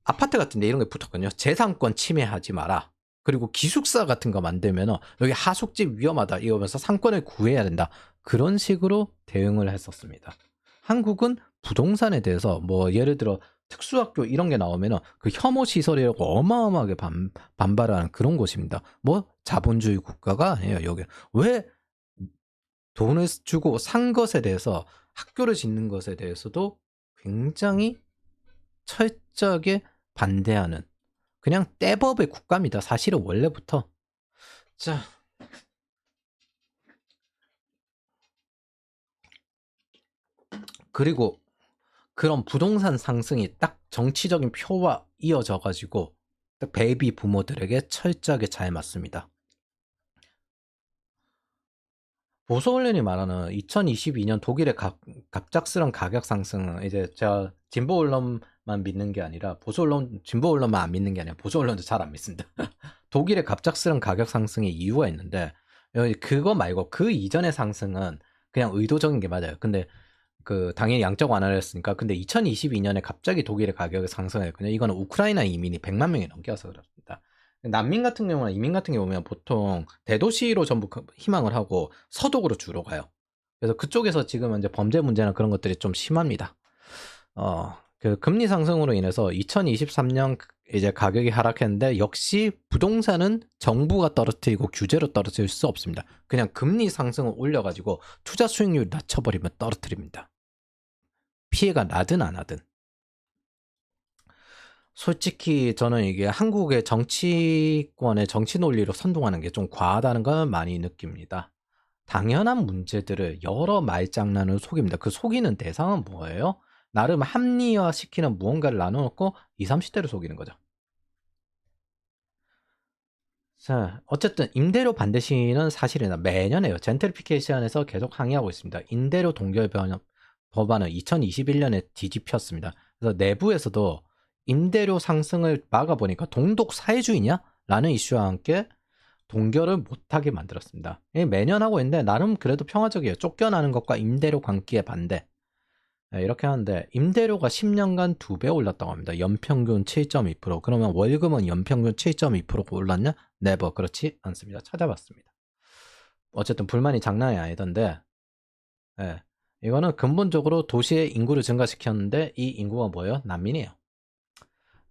아파트 같은데 이런 게 붙었거든요. 재산권 침해하지 마라. 그리고 기숙사 같은 거 만들면 여기 하숙집 위험하다 이러면서 상권을 구해야 된다. 그런 식으로 대응을 했었습니다. 한국은 부동산에 대해서 뭐 예를 들어 특수학교 이런 게 나오면은 그 혐오 시설이라고 어마어마하게 반발하는 그런 곳입니다. 뭐 자본주의 국가가 아니에요, 여기. 왜 돈을 주고 산 것에 대해서 학교를 짓는 것에 대해서도 굉장히 철저하게 반대하는 그냥 떼법의 국가입니다. 사실은 원래부터. 자, 그리고 그런 부동산 상승이 딱 정치적인 표와 이어져 가지고 딱 베이비 부모들에게 철저하게 잘 맞습니다. 보수 언론이 말하는 2022년 독일의 갑작스런 가격 상승은 이제 제가 진보 언론만 믿는 게 아니라 진보 언론만 안 믿는 게 아니라 보수 언론도 잘 안 믿습니다. 독일의 갑작스런 가격 상승의 이유가 있는데 그거 말고 그 이전의 상승은 그냥 의도적인 게 맞아요. 근데 그 당연히 양적 완화를 했으니까. 근데 2022년에 갑자기 독일의 가격이 상승했거든요. 이거는 우크라이나 이민이 100만 명이 넘게 와서 그렇습니다. 난민 같은 경우나 이민 같은 경우면 보통 대도시로 전부 희망을 하고 서독으로 주로 가요. 그래서 그쪽에서 지금 이제 범죄 문제나 그런 것들이 좀 심합니다. 그 금리 상승으로 인해서 2023년 이제 가격이 하락했는데 역시 부동산은 정부가 떨어뜨리고 규제로 떨어뜨릴 수 없습니다. 그냥 금리 상승을 올려가지고 투자 수익률 낮춰버리면 떨어뜨립니다. 피해가 나든 안 하든. 솔직히 저는 이게 한국의 정치권의 정치 논리로 선동하는 게 좀 과하다는 건 많이 느낍니다. 당연한 문제들을 여러 말장난으로 속입니다. 그 속이는 대상은 뭐예요? 나름 합리화시키는 무언가를 나눠놓고 20, 30대를 속이는 거죠. 자, 어쨌든 임대료 반대 시위는 사실이나 매년 해요. 젠트리피케이션에서 계속 항의하고 있습니다. 임대료 동결 법안은 2021년에 뒤집혔습니다. 그래서 내부에서도 임대료 상승을 막아보니까 동독 사회주의냐? 라는 이슈와 함께 동결을 못하게 만들었습니다. 매년 하고 있는데 나름 그래도 평화적이에요. 쫓겨나는 것과 임대료 광기에 반대. 이렇게 하는데 임대료가 10년간 2배 올랐다고 합니다. 연평균 7.2%. 그러면 월급은 연평균 7.2%가 올랐냐? 네버. 그렇지 않습니다. 찾아봤습니다. 어쨌든 불만이 장난이 아니던데 예, 이거는 근본적으로 도시의 인구를 증가시켰는데 이 인구가 뭐예요? 난민이에요.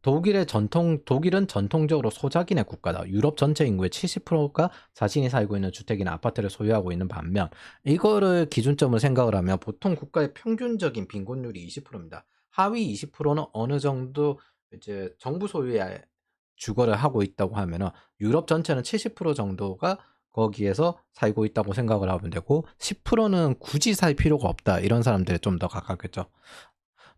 독일은 전통적으로 소작인의 국가다. 유럽 전체 인구의 70%가 자신이 살고 있는 주택이나 아파트를 소유하고 있는 반면 이거를 기준점으로 생각을 하면 보통 국가의 평균적인 빈곤율이 20%입니다. 하위 20%는 어느 정도 이제 정부 소유의 주거를 하고 있다고 하면은 유럽 전체는 70% 정도가 거기에서 살고 있다고 생각을 하면 되고 10%는 굳이 살 필요가 없다. 이런 사람들이 좀 더 가깝겠죠.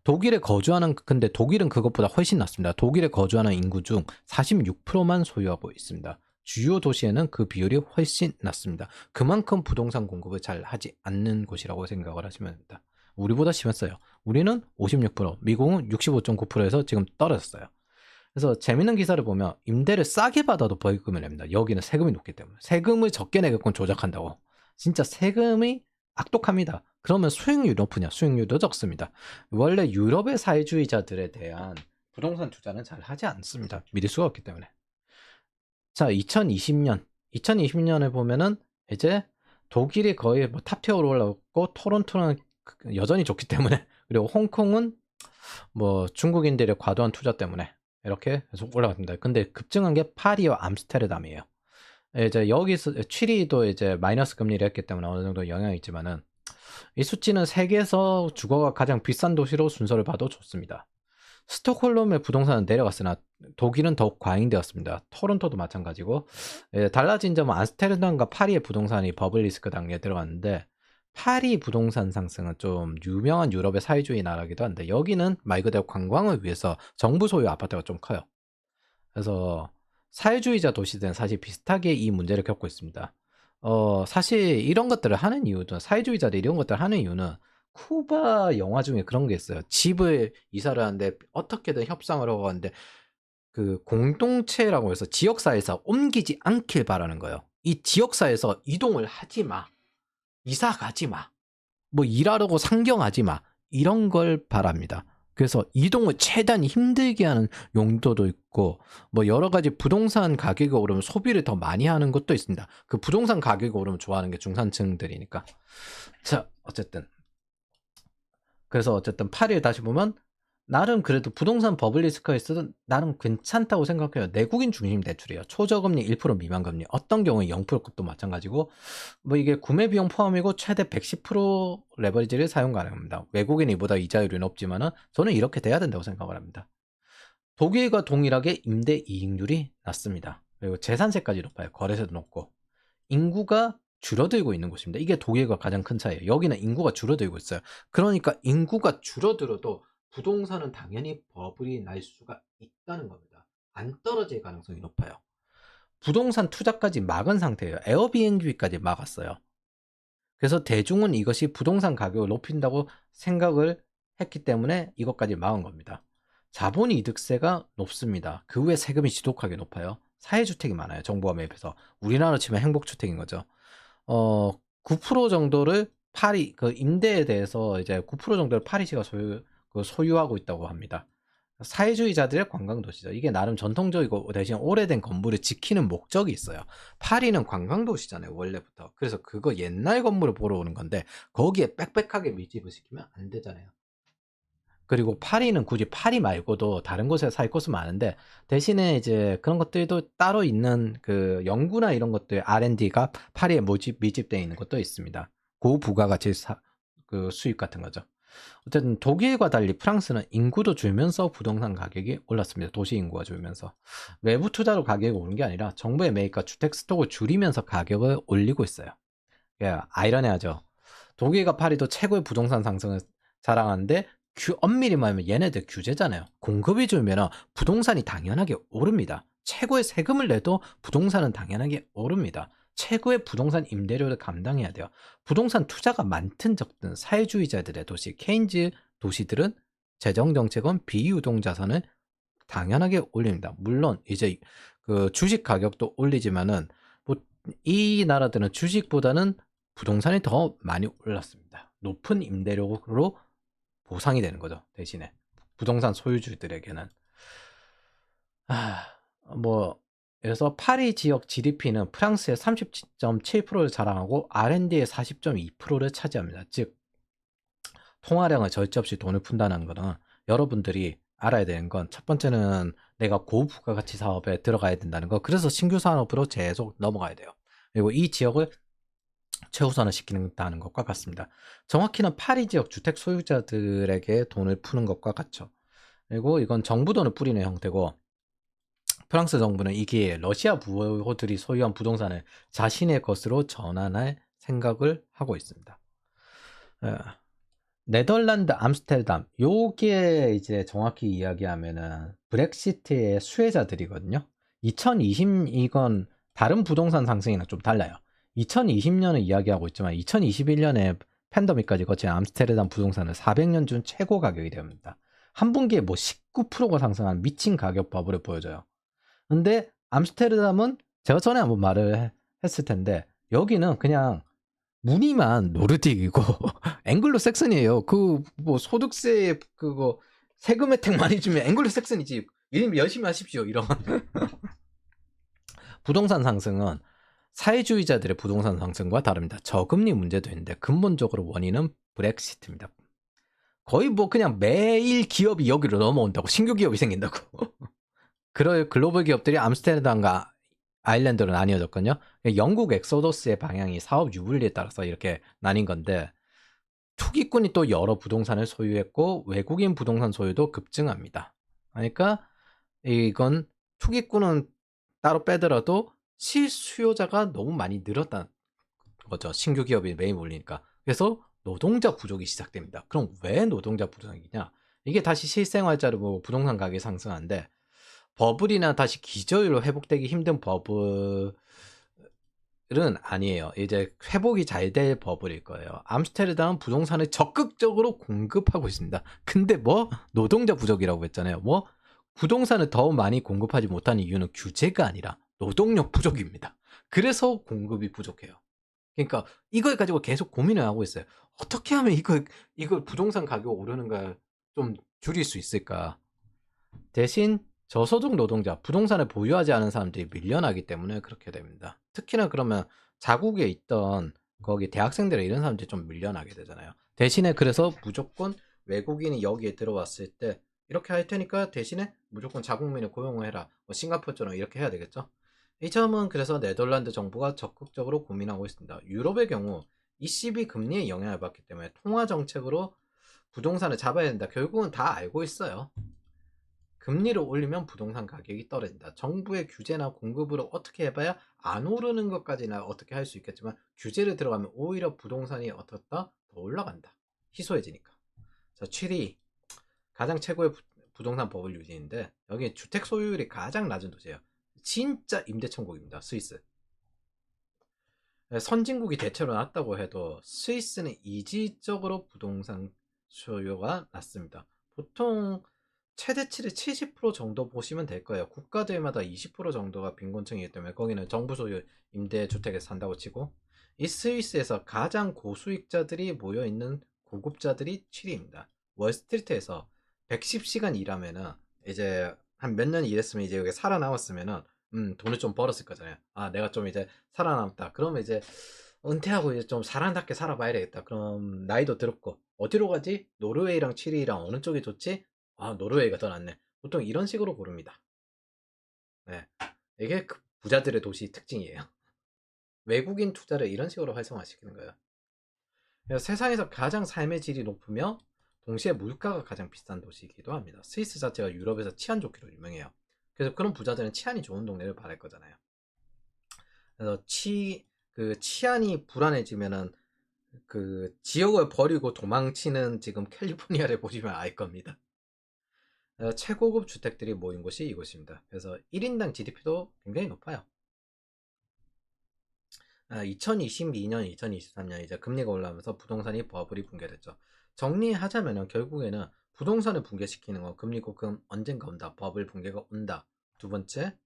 근데 독일은 그것보다 훨씬 낮습니다. 독일에 거주하는 인구 중 46%만 소유하고 있습니다. 주요 도시에는 그 비율이 훨씬 낮습니다. 그만큼 부동산 공급을 잘 하지 않는 곳이라고 생각을 하시면 됩니다. 우리보다 심했어요. 우리는 56%, 미국은 65.9%에서 지금 떨어졌어요. 그래서 재밌는 기사를 보면 임대를 싸게 받아도 벌금을 냅니다. 여기는 세금이 높기 때문에. 세금을 적게 내게끔 조작한다고. 진짜 세금이 악독합니다. 그러면 수익률이 높으냐? 수익률도 적습니다. 원래 유럽의 사회주의자들에 대한 부동산 투자는 잘 하지 않습니다. 믿을 수가 없기 때문에. 자, 2020년에 보면은 이제 독일이 거의 뭐 탑티어로 올라왔고 토론토는 여전히 좋기 때문에 그리고 홍콩은 뭐 중국인들의 과도한 투자 때문에 이렇게 계속 올라갔습니다. 근데 급증한 게 파리와 암스테르담이에요. 이제 여기서 취리도 이제 마이너스 금리를 했기 때문에 어느 정도 영향이 있지만은 이 수치는 세계에서 주거가 가장 비싼 도시로 순서를 봐도 좋습니다. 스톡홀름의 부동산은 내려갔으나 독일은 더욱 과잉되었습니다. 토론토도 마찬가지고 달라진 점은 암스테르담과 파리의 부동산이 버블 리스크 단계에 들어갔는데 파리 부동산 상승은 좀 유명한 유럽의 사회주의 나라기도 한데 여기는 말 그대로 관광을 위해서 정부 소유 아파트가 좀 커요. 그래서 사회주의자 도시들은 사실 비슷하게 이 문제를 겪고 있습니다. 사실 이런 것들을 하는 이유도 사회주의자들이 이런 것들을 하는 이유는 쿠바 영화 중에 그런 게 있어요. 집을 이사를 하는데 어떻게든 협상을 하고 하는데 그 공동체라고 해서 지역사회에서 옮기지 않길 바라는 거예요. 이 지역사회에서 이동을 하지 마. 이사 가지 마. 뭐 일하려고 상경하지 마. 이런 걸 바랍니다. 그래서 이동을 최대한 힘들게 하는 용도도 있고 뭐 여러 가지 부동산 가격이 오르면 소비를 더 많이 하는 것도 있습니다. 그 부동산 가격이 오르면 좋아하는 게 중산층들이니까. 자, 어쨌든 그래서 어쨌든 파리를 다시 보면 나름 그래도 부동산 버블리스크에서도 나름 괜찮다고 생각해요. 내국인 중심 대출이에요. 초저금리 1% 미만 금리. 어떤 경우에 0%값도 마찬가지고 뭐 이게 구매 비용 포함이고 최대 110% 레버리지를 사용 가능합니다. 외국인이 보다 이자율이 높지만은 저는 이렇게 돼야 된다고 생각을 합니다. 독일과 동일하게 임대 이익률이 낮습니다. 그리고 재산세까지 높아요. 거래세도 높고. 인구가 줄어들고 있는 곳입니다. 이게 독일과 가장 큰 차이예요. 여기는 인구가 줄어들고 있어요. 그러니까 인구가 줄어들어도 부동산은 당연히 버블이 날 수가 있다는 겁니다. 안 떨어질 가능성이 높아요. 부동산 투자까지 막은 상태예요. 에어비앤비까지 막았어요. 그래서 대중은 이것이 부동산 가격을 높인다고 생각을 했기 때문에 이것까지 막은 겁니다. 자본이득세가 높습니다. 그 후에 세금이 지독하게 높아요. 사회주택이 많아요. 정부와 매입해서. 우리나라로 치면 행복주택인 거죠. 9% 정도를 파리, 그 임대에 대해서 이제 9% 정도를 파리시가 소유하고 있다고 합니다. 사회주의자들의 관광도시죠. 이게 나름 전통적이고 대신 오래된 건물을 지키는 목적이 있어요. 파리는 관광도시잖아요, 원래부터. 그래서 그거 옛날 건물을 보러 오는 건데 거기에 빽빽하게 밀집을 시키면 안 되잖아요. 그리고 파리는 굳이 파리 말고도 다른 곳에 살 곳은 많은데 대신에 이제 그런 것들도 따로 있는 그 연구나 이런 것들 R&D가 파리에 밀집되어 있는 것도 있습니다. 고부가가치 그 수입 같은 거죠. 어쨌든 독일과 달리 프랑스는 인구도 줄면서 부동산 가격이 올랐습니다. 도시 인구가 줄면서. 외부 투자로 가격이 오른 게 아니라 정부의 매입과 주택 스톡을 줄이면서 가격을 올리고 있어요. 예, 아이러니하죠. 독일과 파리도 최고의 부동산 상승을 자랑하는데 엄밀히 말하면 얘네들 규제잖아요. 공급이 줄면 부동산이 당연하게 오릅니다. 최고의 세금을 내도 부동산은 당연하게 오릅니다. 최고의 부동산 임대료를 감당해야 돼요. 부동산 투자가 많든 적든 사회주의자들의 도시, 케인즈 도시들은 재정정책은 비유동 자산을 당연하게 올립니다. 물론 이제 그 주식 가격도 올리지만은 뭐 이 나라들은 주식보다는 부동산이 더 많이 올랐습니다. 높은 임대료로 보상이 되는 거죠. 대신에 부동산 소유주들에게는. 뭐 그래서 파리 지역 GDP는 프랑스의 30.7%를 자랑하고 R&D의 40.2%를 차지합니다. 즉 통화량을 절제 없이 돈을 푼다는 거는 여러분들이 알아야 되는 건 첫 번째는 내가 고부가가치 사업에 들어가야 된다는 거. 그래서 신규 산업으로 계속 넘어가야 돼요. 그리고 이 지역을 최우선을 시키는다는 것과 같습니다. 정확히는 파리 지역 주택 소유자들에게 돈을 푸는 것과 같죠. 그리고 이건 정부 돈을 뿌리는 형태고 프랑스 정부는 이 기회에 러시아 부호들이 소유한 부동산을 자신의 것으로 전환할 생각을 하고 있습니다. 네덜란드 암스테르담 요게 이제 정확히 이야기하면은 브렉시트의 수혜자들이거든요. 2020 이건 다른 부동산 상승이랑 좀 달라요. 2020년을 이야기하고 있지만 2021년에 팬데믹까지 거친 암스테르담 부동산은 400년 중 최고 가격이 됩니다. 한 분기에 뭐 19%가 상승한 미친 가격 버블을 보여줘요. 근데 암스테르담은 제가 전에 한번 말을 했을 텐데 여기는 그냥 무늬만 노르딕이고 앵글로색슨이에요. 그 뭐 소득세 그거 세금 혜택 많이 주면 앵글로색슨이지. 일 열심히 하십시오. 이런 부동산 상승은 사회주의자들의 부동산 상승과 다릅니다. 저금리 문제도 있는데 근본적으로 원인은 브렉시트입니다. 거의 뭐 그냥 매일 기업이 여기로 넘어온다고 신규 기업이 생긴다고. 그럴 글로벌 기업들이 암스테르담과 아일랜드로 나뉘어졌거든요. 영국 엑소더스의 방향이 사업 유불리에 따라서 이렇게 나뉜 건데 투기꾼이 또 여러 부동산을 소유했고 외국인 부동산 소유도 급증합니다. 그러니까 이건 투기꾼은 따로 빼더라도 실수요자가 너무 많이 늘었다는 거죠. 신규 기업이 매일 몰리니까. 그래서 노동자 부족이 시작됩니다. 그럼 왜 노동자 부족이냐? 이게 다시 실생활자로 부동산 가격이 상승하는데 버블이나 다시 기저율로 회복되기 힘든 버블은 아니에요. 이제 회복이 잘 될 버블일 거예요. 암스테르담은 부동산을 적극적으로 공급하고 있습니다. 근데 뭐 노동자 부족이라고 했잖아요. 뭐 부동산을 더 많이 공급하지 못하는 이유는 규제가 아니라 노동력 부족입니다. 그래서 공급이 부족해요. 그러니까 이걸 가지고 계속 고민을 하고 있어요. 어떻게 하면 이걸 부동산 가격 오르는 걸 좀 줄일 수 있을까? 대신 저소득 노동자, 부동산을 보유하지 않은 사람들이 밀려나기 때문에 그렇게 됩니다. 특히나 그러면 자국에 있던 거기 대학생들 이런 사람들이 좀 밀려나게 되잖아요. 대신에 그래서 무조건 외국인이 여기에 들어왔을 때 이렇게 할 테니까 대신에 무조건 자국민을 고용을 해라. 뭐 싱가포르처럼 이렇게 해야 되겠죠. 이 점은 그래서 네덜란드 정부가 적극적으로 고민하고 있습니다. 유럽의 경우 ECB 금리의 영향을 받기 때문에 통화 정책으로 부동산을 잡아야 된다. 결국은 다 알고 있어요. 금리를 올리면 부동산 가격이 떨어진다. 정부의 규제나 공급으로 어떻게 해봐야 안 오르는 것까지나 어떻게 할 수 있겠지만 규제를 들어가면 오히려 부동산이 어떻다? 더 올라간다. 희소해지니까. 자, 7위. 가장 최고의 부동산 법을 유지인데 여기 주택 소유율이 가장 낮은 도시예요. 진짜 임대천국입니다. 스위스. 선진국이 대체로 낮다고 해도 스위스는 이질적으로 부동산 수요가 낮습니다. 보통 최대치를 70% 정도 보시면 될 거예요. 국가들마다 20% 정도가 빈곤층이기 때문에 거기는 정부 소유 임대주택에서 산다고 치고 이 스위스에서 가장 고수익자들이 모여있는 고급자들이 7위입니다. 월스트리트에서 110시간 일하면은 이제 한 몇 년 일했으면 이제 여기 살아남았으면은 돈을 좀 벌었을 거잖아요. 아, 내가 좀 이제 살아남았다. 그러면 이제 은퇴하고 이제 좀 사람답게 살아봐야 되겠다. 그럼 나이도 들었고 어디로 가지? 노르웨이랑 칠리랑 어느 쪽이 좋지? 아, 노르웨이가 더 낫네. 보통 이런 식으로 고릅니다. 네. 이게 그 부자들의 도시 특징이에요. 외국인 투자를 이런 식으로 활성화시키는 거예요. 그래서 세상에서 가장 삶의 질이 높으며 동시에 물가가 가장 비싼 도시이기도 합니다. 스위스 자체가 유럽에서 치안 좋기로 유명해요. 그래서 그런 부자들은 치안이 좋은 동네를 바랄 거잖아요. 그래서 그 치안이 불안해지면은 그 지역을 버리고 도망치는 지금 캘리포니아를 보시면 알 겁니다. 최고급 주택들이 모인 곳이 이곳입니다. 그래서 1인당 GDP도 굉장히 높아요. 2022년, 2023년 이제 금리가 올라오면서 부동산이 버블이 붕괴됐죠. 정리하자면 결국에는 부동산을 붕괴시키는 건 금리 꼭금 언젠가 온다. 버블 붕괴가 온다. 두 번째,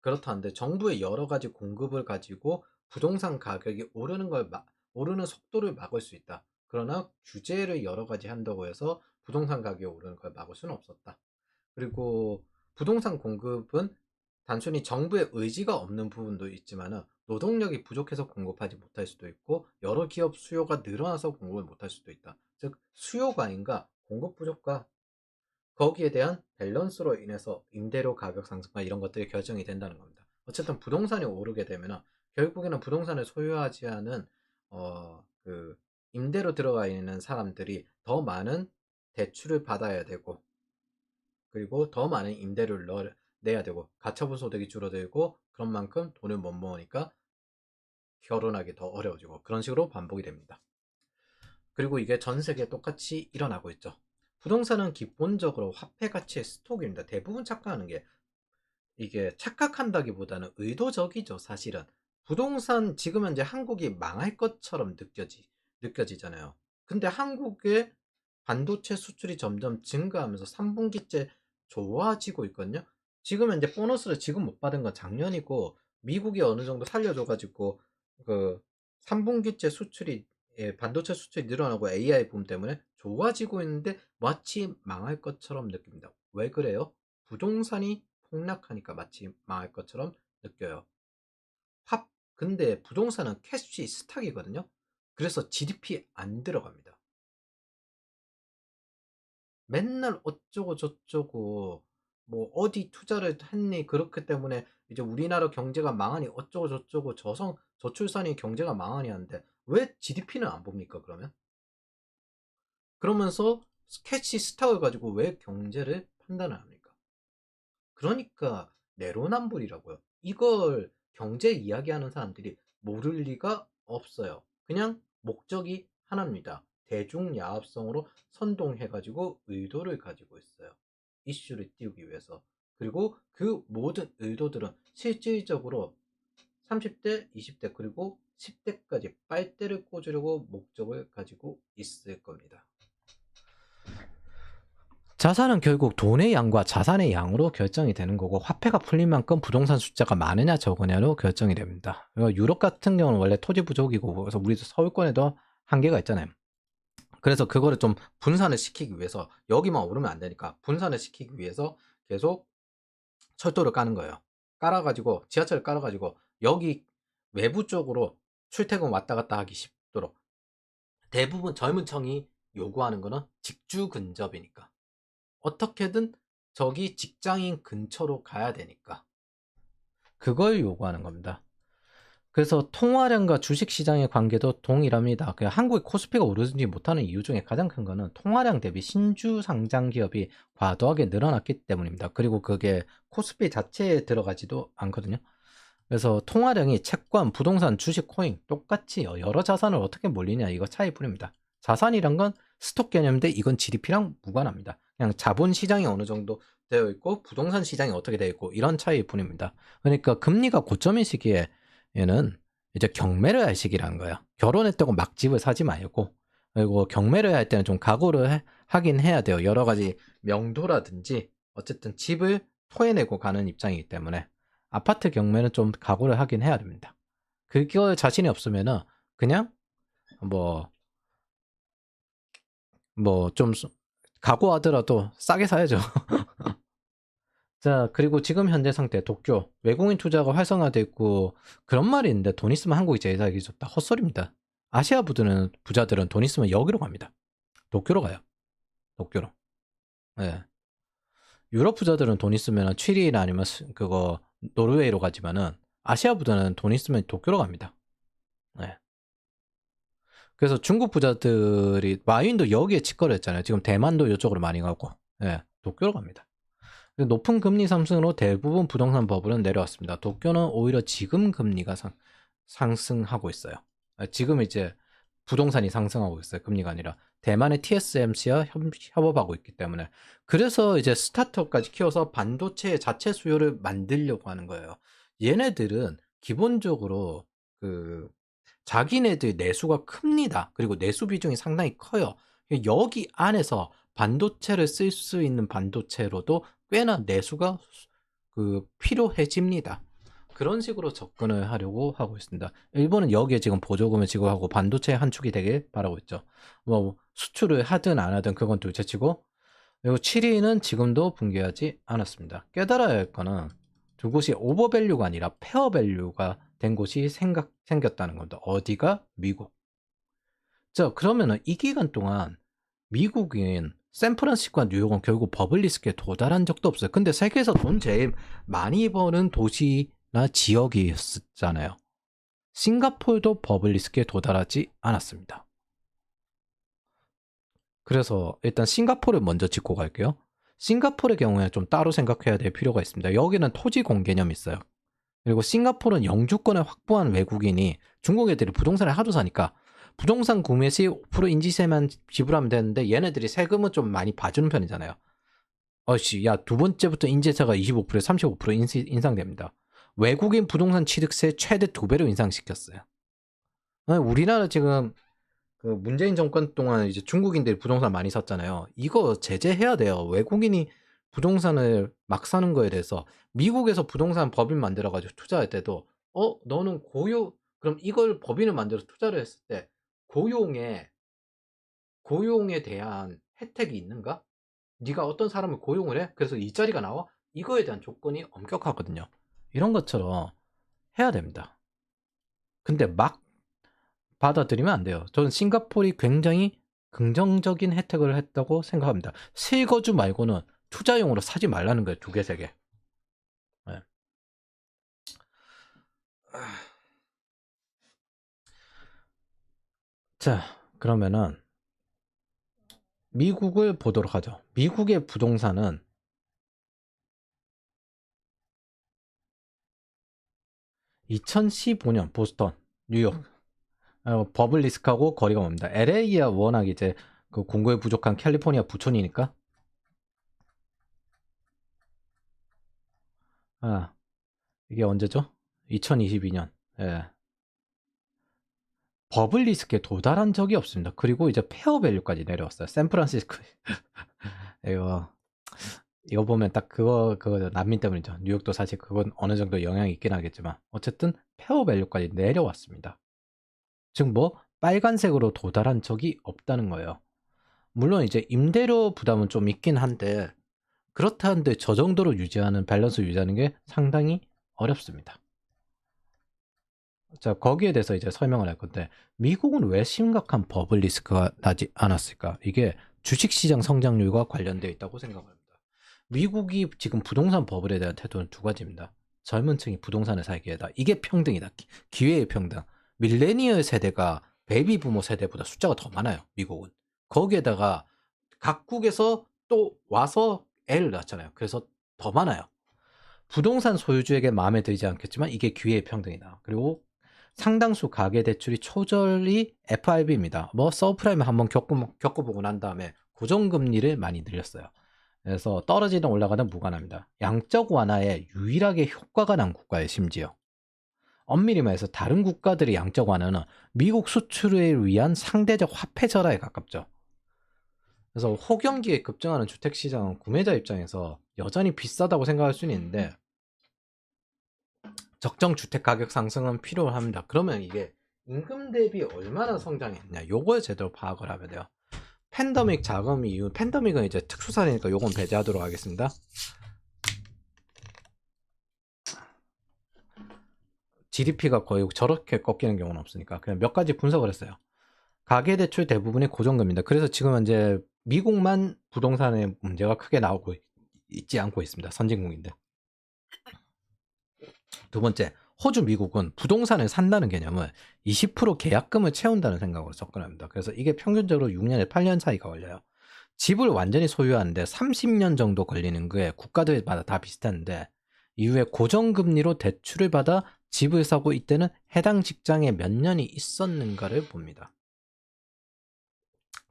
그렇다는데 정부의 여러 가지 공급을 가지고 부동산 가격이 오르는 속도를 막을 수 있다. 그러나 규제를 여러 가지 한다고 해서 부동산 가격이 오르는 걸 막을 수는 없었다. 그리고 부동산 공급은 단순히 정부의 의지가 없는 부분도 있지만 노동력이 부족해서 공급하지 못할 수도 있고 여러 기업 수요가 늘어나서 공급을 못할 수도 있다. 즉 수요가 아닌가 공급 부족과 거기에 대한 밸런스로 인해서 임대료 가격 상승과 이런 것들이 결정이 된다는 겁니다. 어쨌든 부동산이 오르게 되면 결국에는 부동산을 소유하지 않은 그 임대로 들어가 있는 사람들이 더 많은 대출을 받아야 되고 그리고 더 많은 임대료를 내야 되고 가처분 소득이 줄어들고 그런 만큼 돈을 못 모으니까 결혼하기 더 어려워지고 그런 식으로 반복이 됩니다. 그리고 이게 전 세계에 똑같이 일어나고 있죠. 부동산은 기본적으로 화폐 가치의 스톡입니다. 대부분 착각하는 게 이게 착각한다기보다는 의도적이죠, 사실은. 부동산 지금 현재 한국이 망할 것처럼 느껴지잖아요. 근데 한국의 반도체 수출이 점점 증가하면서 3분기째 좋아지고 있거든요. 지금 현재 보너스를 지금 못 받은 건 작년이고 미국이 어느 정도 살려줘가지고 그 3분기째 수출이 반도체 수출이 늘어나고 AI 붐 때문에 좋아지고 있는데 마치 망할 것처럼 느낍니다. 왜 그래요? 부동산이 폭락하니까 마치 망할 것처럼 느껴요. 근데 부동산은 캐시 스탁이거든요. 그래서 GDP 안 들어갑니다. 맨날 어쩌고 저쩌고 뭐 어디 투자를 했니 그렇기 때문에 이제 우리나라 경제가 망하니 어쩌고 저쩌고 저출산이 경제가 망하니 하는데 왜 GDP는 안 봅니까 그러면? 그러면서 캐시 스탁을 가지고 왜 경제를 판단을 합니까? 그러니까 내로남불이라고요. 이걸 경제 이야기하는 사람들이 모를 리가 없어요. 그냥 목적이 하나입니다. 대중야합성으로 선동해가지고 의도를 가지고 있어요. 이슈를 띄우기 위해서. 그리고 그 모든 의도들은 실질적으로 30대, 20대, 그리고 10대까지 빨대를 꽂으려고 목적을 가지고 있을 겁니다. 자산은 결국 돈의 양과 자산의 양으로 결정이 되는 거고 화폐가 풀린 만큼 부동산 숫자가 많으냐 적으냐로 결정이 됩니다. 유럽 같은 경우는 원래 토지 부족이고 그래서 우리도 서울권에도 한계가 있잖아요. 그래서 그거를 좀 분산을 시키기 위해서 여기만 오르면 안 되니까 분산을 시키기 위해서 계속 철도를 까는 거예요. 깔아가지고 지하철을 깔아가지고 여기 외부 쪽으로 출퇴근 왔다 갔다 하기 쉽도록 대부분 젊은 층이 요구하는 거는 직주 근접이니까. 어떻게든 저기 직장인 근처로 가야 되니까. 그걸 요구하는 겁니다. 그래서 통화량과 주식시장의 관계도 동일합니다. 그냥 한국의 코스피가 오르지 못하는 이유 중에 가장 큰 거는 통화량 대비 신주 상장 기업이 과도하게 늘어났기 때문입니다. 그리고 그게 코스피 자체에 들어가지도 않거든요. 그래서 통화량이 채권, 부동산, 주식, 코인 똑같이 여러 자산을 어떻게 몰리냐 이거 차이뿐입니다. 자산이란 건 스톡 개념인데 이건 GDP랑 무관합니다. 그냥 자본 시장이 어느 정도 되어 있고 부동산 시장이 어떻게 되어 있고 이런 차이뿐입니다. 그러니까 금리가 고점인 시기에 얘는 이제 경매를 할 시기라는 거예요. 결혼했다고 막 집을 사지 말고, 그리고 경매를 할 때는 좀 각오를 하긴 해야 돼요. 여러 가지 명도라든지 어쨌든 집을 토해내고 가는 입장이기 때문에 아파트 경매는 좀 각오를 하긴 해야 됩니다. 그걸 자신이 없으면은 그냥 뭐 좀 각오하더라도 싸게 사야죠. 자, 그리고 지금 현재 상태 도쿄 외국인 투자가 활성화되어 있고 그런 말이 있는데 돈 있으면 한국이 제일 살기 좋다. 헛소리입니다. 아시아 부자들은 돈 있으면 여기로 갑니다. 도쿄로 가요. 도쿄로. 네. 유럽 부자들은 돈 있으면 취리나 아니면 그거 노르웨이로 가지만은 아시아 부자는 돈 있으면 도쿄로 갑니다. 네. 그래서 중국 부자들이 마윈도 여기에 직거래 했잖아요. 지금 대만도 이쪽으로 많이 가고, 네, 도쿄로 갑니다. 높은 금리 상승으로 대부분 부동산 버블은 내려왔습니다. 도쿄는 오히려 지금 금리가 상승하고 있어요. 지금 이제 부동산이 상승하고 있어요. 금리가 아니라 대만의 TSMC와 협업하고 있기 때문에. 그래서 이제 스타트업까지 키워서 반도체 자체 수요를 만들려고 하는 거예요. 얘네들은 기본적으로 그 자기네들 내수가 큽니다. 그리고 내수 비중이 상당히 커요. 여기 안에서 반도체를 쓸 수 있는 반도체로도 꽤나 내수가 필요해집니다. 그런 식으로 접근을 하려고 하고 있습니다. 일본은 여기에 지금 보조금을 지급하고 반도체 한 축이 되길 바라고 있죠. 뭐 수출을 하든 안 하든 그건 둘째치고, 그리고 7위는 지금도 붕괴하지 않았습니다. 깨달아야 할 거는 두 곳이 오버밸류가 아니라 페어밸류가 된 곳이 생겼다는 겁니다. 어디가? 미국. 자, 그러면은 이 기간 동안 미국인 샌프란시스코와 뉴욕은 결국 버블리스크에 도달한 적도 없어요. 근데 세계에서 돈 제일 많이 버는 도시나 지역이었잖아요. 싱가포르도 버블리스크에 도달하지 않았습니다. 그래서 일단 싱가포르를 먼저 짚고 갈게요. 싱가포르의 경우에 좀 따로 생각해야 될 필요가 있습니다. 여기는 토지 공개념이 있어요. 그리고 싱가포르는 영주권을 확보한 외국인이 중국 애들이 부동산을 하도 사니까 부동산 구매 시 5% 인지세만 지불하면 되는데 얘네들이 세금은 좀 많이 봐주는 편이잖아요. 야, 두 번째부터 인지세가 25%, 35% 인상됩니다. 외국인 부동산 취득세 최대 2배로 인상시켰어요. 우리나라 지금 그 문재인 정권 동안 이제 중국인들이 부동산 많이 샀잖아요. 이거 제재해야 돼요. 외국인이 부동산을 막 사는 거에 대해서 미국에서 부동산 법인 만들어가지고 투자할 때도 너는 그럼 이걸 법인을 만들어서 투자를 했을 때 고용에 대한 혜택이 있는가? 네가 어떤 사람을 고용을 해? 그래서 일자리가 나와? 이거에 대한 조건이 엄격하거든요. 이런 것처럼 해야 됩니다. 근데 막 받아들이면 안 돼요. 저는 싱가포르이 굉장히 긍정적인 혜택을 했다고 생각합니다. 실거주 말고는 투자용으로 사지 말라는 거예요. 2개, 3개. 네. 자, 그러면은 미국을 보도록 하죠. 미국의 부동산은 2015년 보스턴, 뉴욕, 버블리스크하고 거리가 멉니다. LA야 워낙 이제 그 공급이 부족한 캘리포니아 부촌이니까. 이게 언제죠? 2022년. 예. 버블리스크에 도달한 적이 없습니다. 그리고 이제 페어밸류까지 내려왔어요. 샌프란시스코. 이거 보면 딱 그거 난민 때문이죠. 뉴욕도 사실 그건 어느 정도 영향이 있긴 하겠지만 어쨌든 페어밸류까지 내려왔습니다. 즉 뭐 빨간색으로 도달한 적이 없다는 거예요. 물론 이제 임대료 부담은 좀 있긴 한데 그렇다는데 저 정도로 밸런스 유지하는 게 상당히 어렵습니다. 자, 거기에 대해서 이제 설명을 할 건데, 미국은 왜 심각한 버블 리스크가 나지 않았을까? 이게 주식시장 성장률과 관련되어 있다고 생각합니다. 미국이 지금 부동산 버블에 대한 태도는 두 가지입니다. 젊은 층이 부동산을 사기에 하다. 이게 평등이다. 기회의 평등. 밀레니얼 세대가 베이비 부모 세대보다 숫자가 더 많아요. 미국은. 거기에다가 각국에서 또 와서 애를 낳잖아요. 그래서 더 많아요. 부동산 소유주에게 마음에 들지 않겠지만 이게 기회의 평등이다. 그리고 상당수 가계대출이 초절이 FRB입니다. 뭐 서브프라임을 한번 겪어보고 난 다음에 고정금리를 많이 늘렸어요. 그래서 떨어지든 올라가든 무관합니다. 양적 완화에 유일하게 효과가 난 국가에 심지어. 엄밀히 말해서 다른 국가들의 양적 완화는 미국 수출을 위한 상대적 화폐 절하에 가깝죠. 그래서 호경기에 급증하는 주택시장은 구매자 입장에서 여전히 비싸다고 생각할 수는 있는데 적정 주택 가격 상승은 필요합니다. 그러면 이게 임금 대비 얼마나 성장했냐 요걸 제대로 파악을 하면 돼요. 팬데믹 자금 이후 팬데믹은 이제 특수사례니까 요건 배제하도록 하겠습니다. GDP가 거의 저렇게 꺾이는 경우는 없으니까 그냥 몇 가지 분석을 했어요. 가계대출 대부분이 고정금입니다. 그래서 지금 이제 미국만 부동산에 문제가 크게 나오고 있지 않고 있습니다. 선진국인데. 두 번째, 호주, 미국은 부동산을 산다는 개념을 20% 계약금을 채운다는 생각으로 접근합니다. 그래서 이게 평균적으로 6년에 8년 차이가 걸려요. 집을 완전히 소유하는데 30년 정도 걸리는 게 국가들마다 다 비슷한데 이후에 고정금리로 대출을 받아 집을 사고 이때는 해당 직장에 몇 년이 있었는가를 봅니다.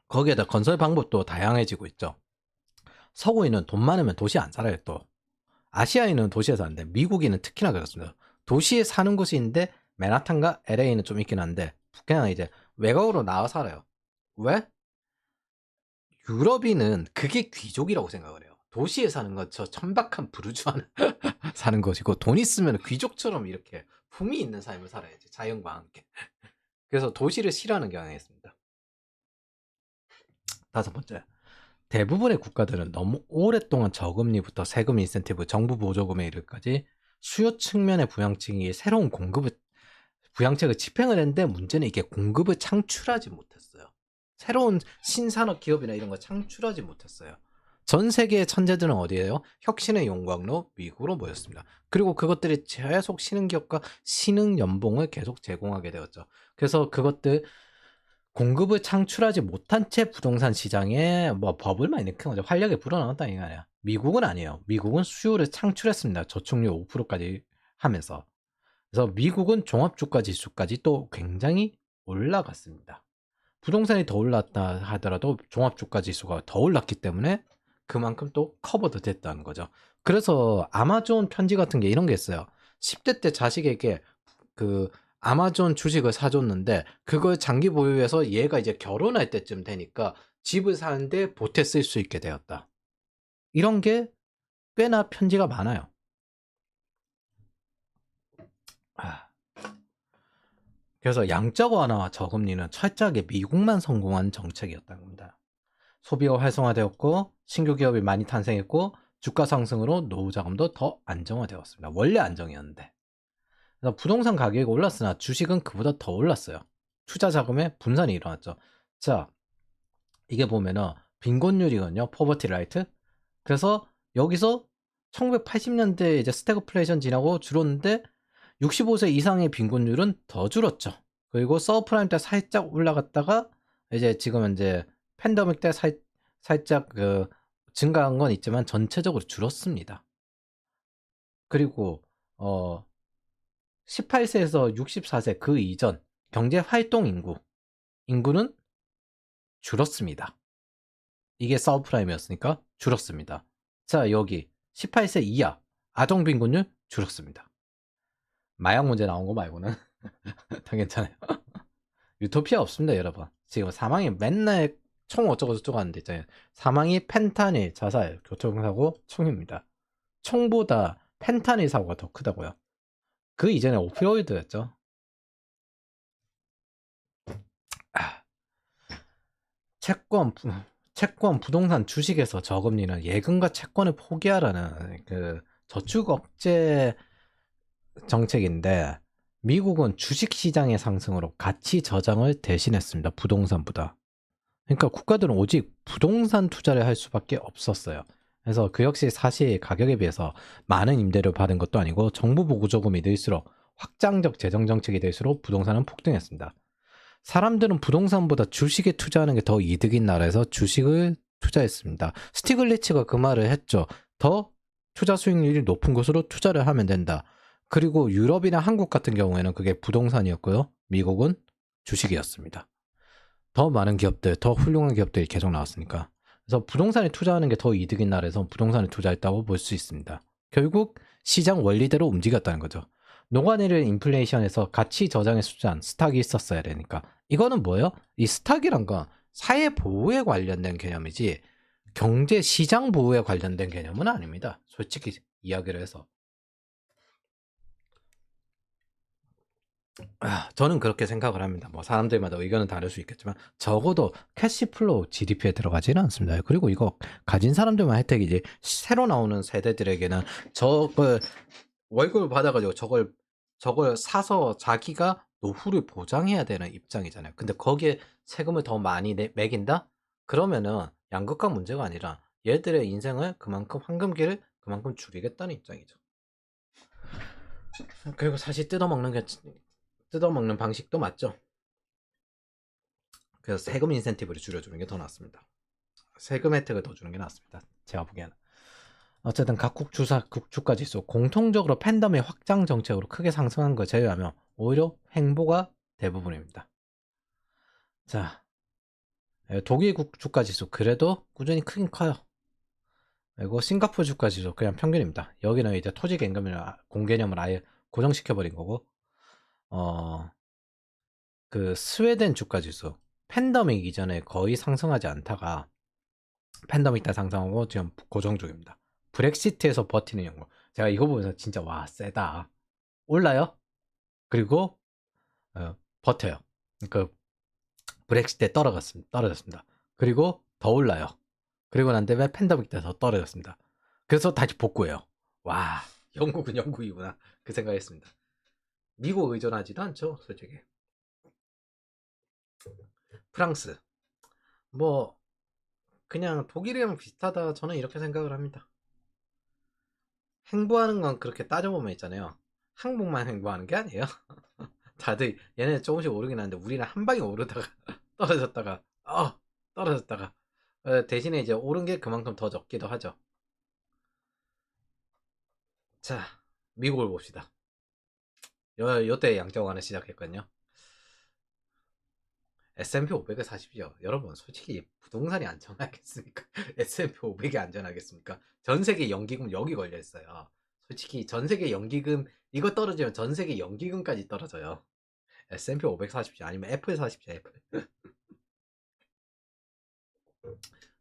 거기에다 건설 방법도 다양해지고 있죠. 서구인은 돈 많으면 도시 안 살아요 또. 아시아인은 도시에 사는데 미국인은 특히나 그렇습니다. 도시에 사는 곳인데 맨하탄과 LA는 좀 있긴 한데 그냥 이제 외곽으로 나와 살아요. 왜? 유럽인은 그게 귀족이라고 생각을 해요. 도시에 사는 건 저 천박한 부르주아는 사는 것이고 돈 있으면 귀족처럼 이렇게 품위 있는 삶을 살아야지 자연과 함께. 그래서 도시를 싫어하는 경향이 있습니다. 다섯 번째, 대부분의 국가들은 너무 오랫동안 저금리부터 세금 인센티브, 정부 보조금에 이르기까지 수요 측면의 부양책이 새로운 부양책을 집행을 했는데 문제는 이게 공급을 창출하지 못했어요. 새로운 신산업 기업이나 이런 거 창출하지 못했어요. 전 세계의 천재들은 어디예요? 혁신의 용광로 미국으로 모였습니다. 그리고 그것들이 계속 신흥기업과 신흥연봉을 계속 제공하게 되었죠. 그래서 그것들 공급을 창출하지 못한 채 부동산 시장에 뭐 버블만 일으킨 거죠. 활력이 불어넣었다 이거 아니야. 미국은 아니에요. 미국은 수요를 창출했습니다. 저축률 5%까지 하면서. 그래서 미국은 종합주가 지수까지 또 굉장히 올라갔습니다. 부동산이 더 올랐다 하더라도 종합주가 지수가 더 올랐기 때문에 그만큼 또 커버도 됐다는 거죠. 그래서 아마존 편지 같은 게 이런 게 있어요. 10대 때 자식에게 그 아마존 주식을 사줬는데 그걸 장기 보유해서 얘가 이제 결혼할 때쯤 되니까 집을 사는데 보태 쓸 수 있게 되었다. 이런 게 꽤나 편지가 많아요. 그래서 양적 완화와 저금리는 철저하게 미국만 성공한 정책이었다는 겁니다. 소비가 활성화되었고 신규 기업이 많이 탄생했고 주가 상승으로 노후 자금도 더 안정화되었습니다. 원래 안정이었는데. 그래서 부동산 가격이 올랐으나 주식은 그보다 더 올랐어요. 투자 자금의 분산이 일어났죠. 자, 이게 보면은 빈곤율이거든요. 포버티 라이트. 그래서 여기서 1980년대 이제 스태그플레이션 지나고 줄었는데 65세 이상의 빈곤율은 더 줄었죠. 그리고 서브프라임 때 살짝 올라갔다가 이제 지금 이제 팬데믹 때 살짝 증가한 건 있지만 전체적으로 줄었습니다. 그리고 18세에서 64세 그 이전 경제 활동 인구는 줄었습니다. 이게 서브프라임이었으니까 줄었습니다. 자, 여기 18세 이하 아동 빈곤율 줄었습니다. 마약 문제 나온 거 말고는 다 괜찮아요. 유토피아 없습니다, 여러분. 지금 사망이 맨날 총 어쩌고저쩌고 하는데 있잖아요. 사망이 펜타닐, 자살, 교통사고, 총입니다. 총보다 펜타닐 사고가 더 크다고요. 그 이전에 오피오이드였죠. 채권, 부동산, 주식에서 저금리는 예금과 채권을 포기하라는 그 저축 억제 정책인데 미국은 주식시장의 상승으로 가치 저장을 대신했습니다. 부동산보다. 그러니까 국가들은 오직 부동산 투자를 할 수밖에 없었어요. 그래서 그 역시 사실 가격에 비해서 많은 임대료를 받은 것도 아니고 정부 보조금이 늘수록 확장적 재정 정책이 될수록 부동산은 폭등했습니다. 사람들은 부동산보다 주식에 투자하는 게 더 이득인 나라에서 주식을 투자했습니다. 스티글리츠가 그 말을 했죠. 더 투자 수익률이 높은 곳으로 투자를 하면 된다. 그리고 유럽이나 한국 같은 경우에는 그게 부동산이었고요. 미국은 주식이었습니다. 더 많은 기업들, 더 훌륭한 기업들이 계속 나왔으니까. 그래서 부동산에 투자하는 게 더 이득인 나라에서 부동산에 투자했다고 볼 수 있습니다. 결국 시장 원리대로 움직였다는 거죠. 녹아내리는 인플레이션에서 가치 저장에 투자한 스탁이 있었어야 되니까. 이거는 뭐예요? 이 스탁이란 건 사회 보호에 관련된 개념이지 경제 시장 보호에 관련된 개념은 아닙니다. 솔직히 이야기를 해서. 저는 그렇게 생각을 합니다. 뭐 사람들마다 의견은 다를 수 있겠지만 적어도 캐시플로우 GDP에 들어가지는 않습니다. 그리고 이거 가진 사람들만 혜택이지 새로 나오는 세대들에게는 저걸 월급을 받아가지고 저걸 사서 자기가 노후를 보장해야 되는 입장이잖아요. 근데 거기에 세금을 더 많이 매긴다? 그러면은 양극화 문제가 아니라 얘들의 인생을 그만큼 황금기를 그만큼 줄이겠다는 입장이죠. 그리고 사실 뜯어먹는 방식도 맞죠. 그래서 세금 인센티브를 줄여주는 게 더 낫습니다. 세금 혜택을 더 주는 게 낫습니다. 제가 보기에는. 어쨌든 각국 주가 지수 공통적으로 팬덤의 확장 정책으로 크게 상승한 걸 제외하면 오히려 횡보가 대부분입니다. 자, 독일 주가 지수 그래도 꾸준히 크긴 커요. 그리고 싱가포르 주가 지수 그냥 평균입니다. 여기는 이제 토지 공개념을 아예 고정시켜버린 거고, 그 스웨덴 주가 지수 팬데믹 이전에 거의 상승하지 않다가 팬데믹 때 상승하고 지금 고정 중입니다. 브렉시트에서 버티는 영국. 제가 이거 보면서 진짜 와 세다. 올라요. 그리고 버텨요. 그 브렉시트 때 떨어졌습니다. 그리고 더 올라요. 그리고 난 다음에 팬데믹 때더 떨어졌습니다. 그래서 다시 복구해요. 와 영국은 영국이구나 그 생각했습니다. 미국 의존하지도 않죠 솔직히. 프랑스 뭐 그냥 독일이랑 비슷하다 저는 이렇게 생각을 합니다. 행보하는 건 그렇게 따져보면 있잖아요. 항복만 행보하는 게 아니에요. 다들 얘네 조금씩 오르긴 하는데 우리는 한 방에 오르다가 떨어졌다가 떨어졌다가 대신에 이제 오른 게 그만큼 더 적기도 하죠. 자 미국을 봅시다. 요때 양적완을 시작했거든요. S&P 500을 사십시오. 여러분 솔직히 부동산이 안전하겠습니까? S&P 500이 안전하겠습니까? 전세계 연기금 여기 걸려있어요. 솔직히 전세계 연기금 이거 떨어지면 전세계 연기금까지 떨어져요. S&P 500 사십시오. 아니면 애플 사십시오. 애플.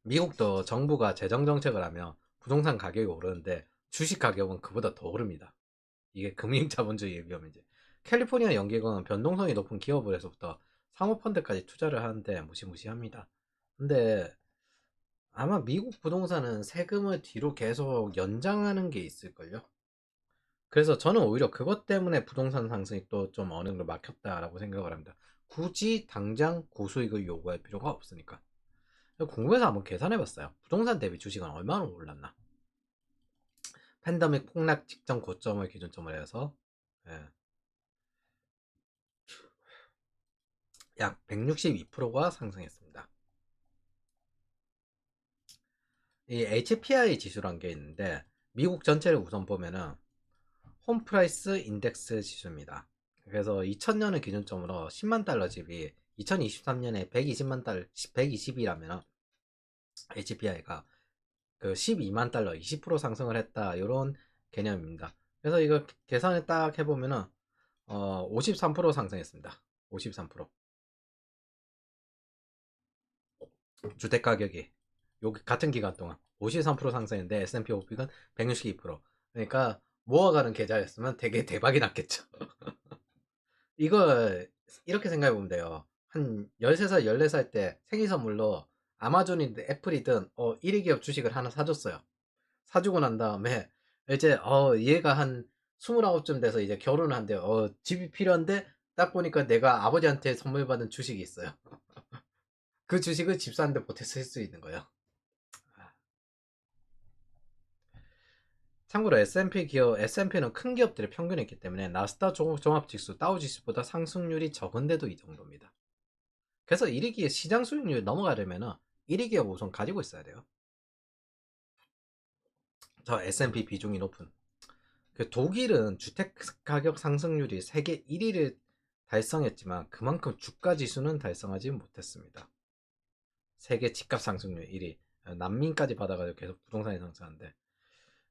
미국도 정부가 재정정책을 하며 부동산 가격이 오르는데 주식 가격은 그보다 더 오릅니다. 이게 금융자본주의의 위험이지. 캘리포니아 연기금은 변동성이 높은 기업에서부터 사모펀드까지 투자를 하는데 무시무시합니다. 근데 아마 미국 부동산은 세금을 뒤로 계속 연장하는 게 있을걸요? 그래서 저는 오히려 그것 때문에 부동산 상승이 또 좀 어느 정도 막혔다라고 생각을 합니다. 굳이 당장 고수익을 요구할 필요가 없으니까. 궁금해서 한번 계산해봤어요. 부동산 대비 주식은 얼마나 올랐나? 팬데믹 폭락 직전 고점을 기준점으로 해서 예, 약 162%가 상승했습니다. 이 HPI 지수란 게 있는데 미국 전체를 우선 보면은 홈프라이스 인덱스 지수입니다. 그래서 2000년을 기준점으로 10만 달러 집이 2023년에 120만 달러, 120이라면 HPI가 그 12만 달러 20% 상승을 했다 이런 개념입니다. 그래서 이거 계산을 딱 해보면은 53% 상승했습니다. 53% 주택 가격이 여기 같은 기간 동안 53% 상승했는데 S&P 500은 162%. 그러니까 모아가는 계좌였으면 되게 대박이 났겠죠. 이걸 이렇게 생각해 보면 돼요. 한 13살, 14살 때 생일 선물로 아마존이든 애플이든 1위 기업 주식을 하나 사줬어요. 사주고 난 다음에 이제 얘가 한 29쯤 돼서 이제 결혼을 한대요. 집이 필요한데 딱 보니까 내가 아버지한테 선물 받은 주식이 있어요. 그 주식을 집 사는데 보태 쓸 수 있는 거예요. 참고로 S&P는 큰 기업들의 평균이 있기 때문에 나스닥 종합지수, 다우지수보다 상승률이 적은데도 이 정도입니다. 그래서 1위 기업 시장 수익률 넘어가려면 1위 기업 우선 가지고 있어야 돼요. 저 S&P 비중이 높은. 독일은 주택 가격 상승률이 세계 1위를 달성했지만 그만큼 주가 지수는 달성하지 못했습니다. 세계 집값 상승률 1위. 난민까지 받아가지고 계속 부동산이 상승하는데.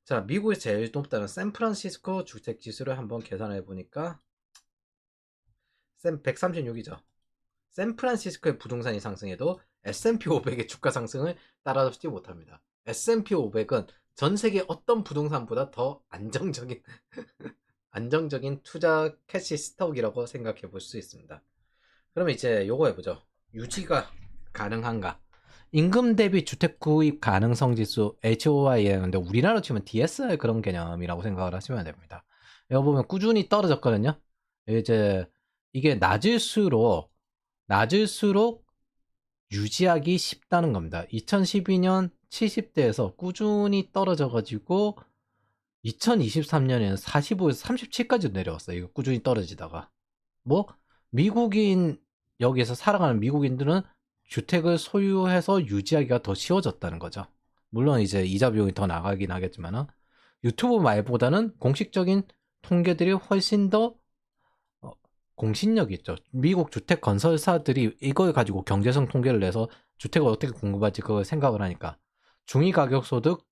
자, 미국이 제일 높다는 샌프란시스코 주택 지수를 한번 계산해 보니까 136이죠. 샌프란시스코의 부동산이 상승해도 S&P 500의 주가 상승을 따라잡지 못합니다. S&P 500은 전 세계 어떤 부동산보다 더 안정적인 투자 캐시 스톡이라고 생각해 볼 수 있습니다. 그러면 이제 요거 해보죠. 유지가 가능한가? 임금 대비 주택 구입 가능성 지수 HOI인데 우리나라로 치면 DSR 그런 개념이라고 생각을 하시면 됩니다. 여기 보면 꾸준히 떨어졌거든요. 이제 이게 낮을수록 유지하기 쉽다는 겁니다. 2012년 70대에서 꾸준히 떨어져가지고 2023년에는 45에서 37까지 내려왔어요. 이거 꾸준히 떨어지다가. 뭐 미국인 여기에서 살아가는 미국인들은 주택을 소유해서 유지하기가 더 쉬워졌다는 거죠. 물론 이제 이자 비용이 더 나가긴 하겠지만 유튜브 말보다는 공식적인 통계들이 훨씬 더 공신력이 있죠. 미국 주택 건설사들이 이걸 가지고 경제성 통계를 내서 주택을 어떻게 공급할지 그걸 생각을 하니까 중위가격소득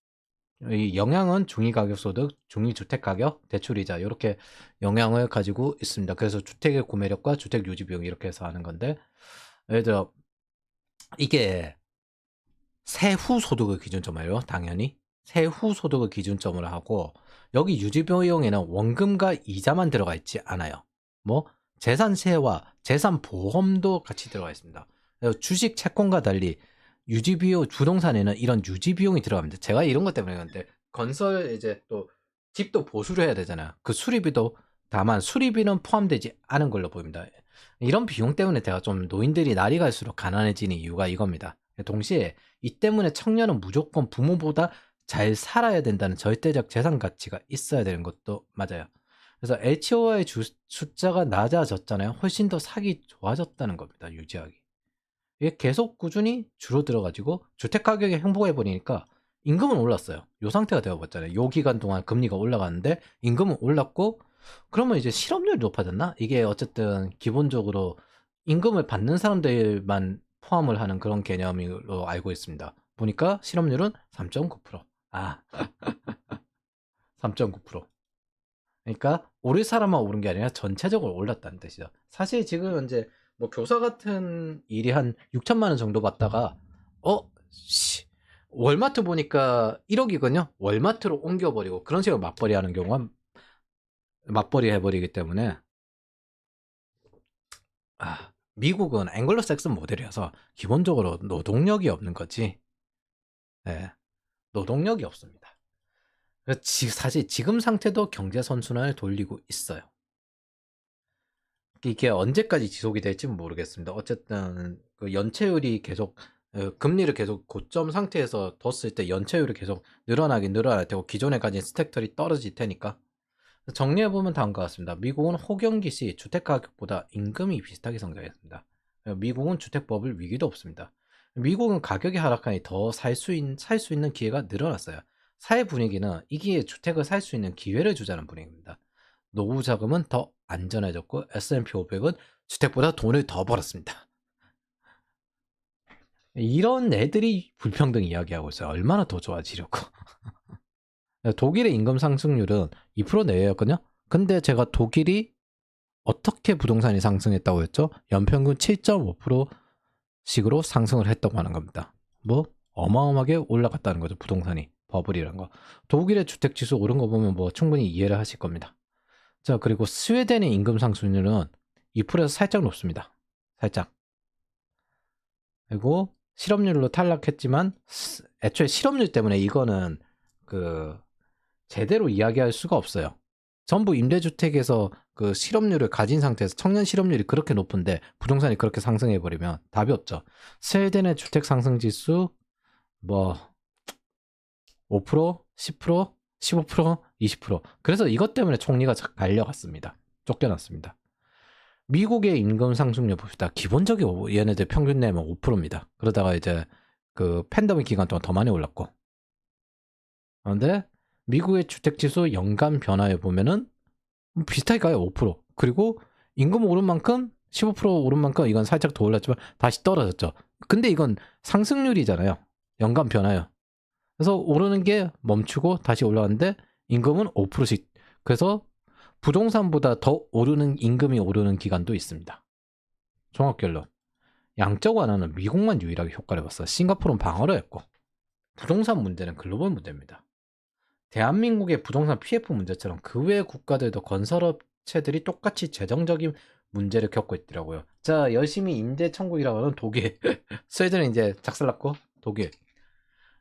이 영향은 중위가격소득, 중위주택가격, 대출이자 이렇게 영향을 가지고 있습니다. 그래서 주택의 구매력과 주택 유지 비용 이렇게 해서 하는 건데 예를 들어 이게 세후 소득을 기준점이에요. 당연히 세후 소득을 기준점으로 하고 여기 유지 비용에는 원금과 이자만 들어가 있지 않아요. 뭐 재산세와 재산보험도 같이 들어가 있습니다. 주식 채권과 달리 유지비용, 부동산에는 이런 유지비용이 들어갑니다. 제가 이런 것 때문에 그런데 건설 이제 또 집도 보수를 해야 되잖아요. 그 수리비도 다만 수리비는 포함되지 않은 걸로 보입니다. 이런 비용 때문에 제가 좀 노인들이 날이 갈수록 가난해지는 이유가 이겁니다. 동시에 이 때문에 청년은 무조건 부모보다 잘 살아야 된다는 절대적 재산 가치가 있어야 되는 것도 맞아요. 그래서 HOI 숫자가 낮아졌잖아요. 훨씬 더 사기 좋아졌다는 겁니다. 유지하기. 이게 계속 꾸준히 줄어들어가지고 주택가격이 행복해버리니까 임금은 올랐어요. 요 상태가 되어버렸잖아요. 요 기간 동안 금리가 올라갔는데 임금은 올랐고 그러면 이제 실업률이 높아졌나? 이게 어쨌든 기본적으로 임금을 받는 사람들만 포함을 하는 그런 개념으로 알고 있습니다. 보니까 실업률은 3.9%. 3.9%. 그러니까 오를 사람만 오른 게 아니라 전체적으로 올랐다는 뜻이죠. 사실 지금 이제 뭐 교사 같은 일이 한 6천만 원 정도 받다가 월마트 보니까 1억이거든요. 월마트로 옮겨버리고 그런 식으로 맞벌이 하는 경우가 맞벌이 해버리기 때문에 미국은 앵글로색슨 모델이어서 기본적으로 노동력이 없는 거지. 네, 노동력이 없습니다. 사실 지금 상태도 경제 선순환을 돌리고 있어요. 이게 언제까지 지속이 될지 모르겠습니다. 어쨌든 그 연체율이 계속 금리를 계속 고점 상태에서 뒀을 때 연체율이 계속 늘어나긴 늘어날 테고 기존에 가진 스택들이 떨어질 테니까 정리해보면 다음과 같습니다. 미국은 호경기 시 주택가격보다 임금이 비슷하게 성장했습니다. 미국은 주택버블 위기도 없습니다. 미국은 가격이 하락하니 더 살 수 있는 기회가 늘어났어요. 사회 분위기는 이 기회에 주택을 살 수 있는 기회를 주자는 분위기입니다. 노후 자금은 더 안전해졌고 S&P 500은 주택보다 돈을 더 벌었습니다. 이런 애들이 불평등 이야기하고 있어요. 얼마나 더 좋아지려고. 독일의 임금 상승률은 2% 내외였거든요. 근데 제가 독일이 어떻게 부동산이 상승했다고 했죠? 연평균 7.5%씩으로 상승을 했다고 하는 겁니다. 뭐 어마어마하게 올라갔다는 거죠. 부동산이 버블이란 거. 독일의 주택지수 오른 거 보면 뭐 충분히 이해를 하실 겁니다. 자, 그리고 스웨덴의 임금 상승률은 2%에서 살짝 높습니다. 살짝. 그리고 실업률로 탈락했지만 애초에 실업률 때문에 이거는 제대로 이야기할 수가 없어요. 전부 임대주택에서 그 실업률을 가진 상태에서 청년 실업률이 그렇게 높은데 부동산이 그렇게 상승해버리면 답이 없죠. 스웨덴의 주택 상승 지수 뭐 5%, 10%, 15%, 20%. 그래서 이것 때문에 총리가 갈려갔습니다. 쫓겨났습니다. 미국의 임금 상승률 봅시다. 기본적인 얘네들 평균 내면 5%입니다. 그러다가 이제 그 팬데믹 기간 동안 더 많이 올랐고. 그런데 미국의 주택 지수 연간 변화에 보면은 비슷하게 가요. 5%. 그리고 임금 오른 만큼 15% 오른 만큼 이건 살짝 더 올랐지만 다시 떨어졌죠. 근데 이건 상승률이잖아요. 연간 변화요. 그래서 오르는 게 멈추고 다시 올라가는데 임금은 5%씩. 그래서 부동산보다 더 오르는 임금이 오르는 기간도 있습니다. 종합 결론. 양적 완화는 미국만 유일하게 효과를 봤어요. 싱가포르는 방어를 했고 부동산 문제는 글로벌 문제입니다. 대한민국의 부동산 PF 문제처럼 그 외 국가들도 건설업체들이 똑같이 재정적인 문제를 겪고 있더라고요. 자, 열심히 임대 천국이라고 하는 독일, 스웨덴은 이제 작살났고 독일.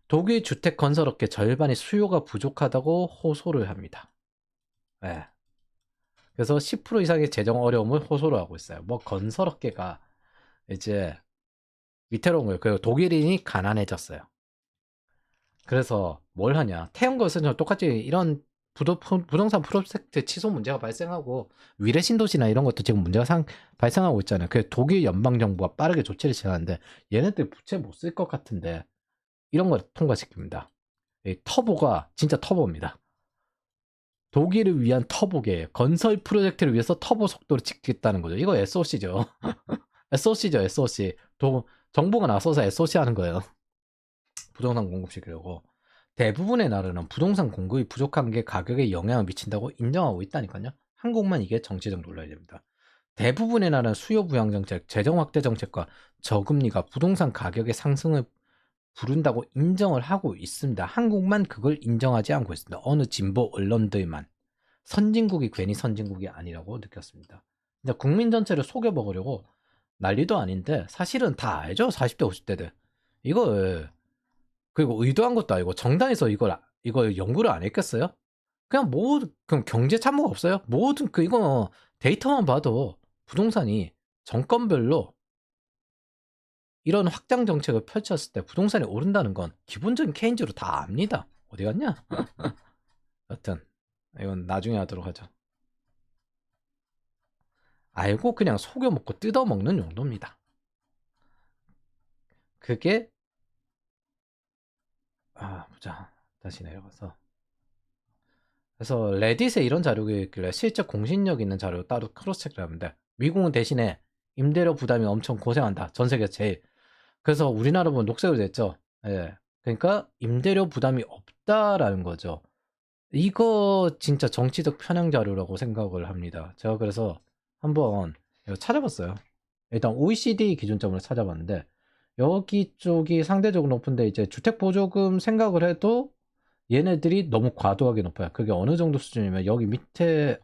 독일 주택 건설업계 절반이 수요가 부족하다고 호소를 합니다. 네. 그래서 10% 이상의 재정 어려움을 호소를 하고 있어요. 뭐 건설업계가 이제 위태로운 거예요. 그리고 독일인이 가난해졌어요. 그래서 뭘 하냐? 태양광선처럼 똑같이 이런 부동산 프로젝트 취소 문제가 발생하고 위례 신도시나 이런 것도 지금 문제가 발생하고 있잖아요. 그래서 독일 연방정부가 빠르게 조치를 취하는데 얘네들 부채 못 쓸 것 같은데 이런 걸 통과시킵니다. 이 터보가 진짜 터보입니다. 독일을 위한 터보계 건설 프로젝트를 위해서 터보 속도를 찍겠다는 거죠. 이거 SOC죠. SOC죠, SOC. 정부가 나서서 SOC 하는 거예요. 부동산 공급시키려고. 대부분의 나라는 부동산 공급이 부족한 게 가격에 영향을 미친다고 인정하고 있다니까요. 한국만 이게 정치적 논란입니다. 대부분의 나라는 수요 부양 정책, 재정 확대 정책과 저금리가 부동산 가격의 상승을 부른다고 인정을 하고 있습니다. 한국만 그걸 인정하지 않고 있습니다. 어느 진보 언론들만. 선진국이 괜히 선진국이 아니라고 느꼈습니다. 근데 국민 전체를 속여먹으려고 난리도 아닌데 사실은 다 알죠. 40대 50대들. 이걸 그리고 의도한 것도 아니고 정당에서 이걸 연구를 안 했겠어요? 그냥 그럼 경제 참모가 없어요? 모든 이거 데이터만 봐도 부동산이 정권별로 이런 확장 정책을 펼쳤을 때 부동산이 오른다는 건 기본적인 케인즈로 다 압니다. 어디 갔냐? 여튼 이건 나중에 하도록 하죠. 알고 그냥 속여먹고 뜯어먹는 정도입니다. 그게 보자. 다시 내려가서 그래서 레딧에 이런 자료가 있길래 실제 공신력 있는 자료 따로 크로스 체크를 하는데 미국은 대신에 임대료 부담이 엄청 고생한다. 전 세계 제일. 그래서 우리나라 보면 녹색으로 됐죠. 예. 그러니까 임대료 부담이 없다라는 거죠. 이거 진짜 정치적 편향 자료라고 생각을 합니다. 제가 그래서 한번 이거 찾아봤어요. 일단 OECD 기준점으로 찾아봤는데 여기 쪽이 상대적으로 높은데 이제 주택보조금 생각을 해도 얘네들이 너무 과도하게 높아요. 그게 어느 정도 수준이면 여기 밑에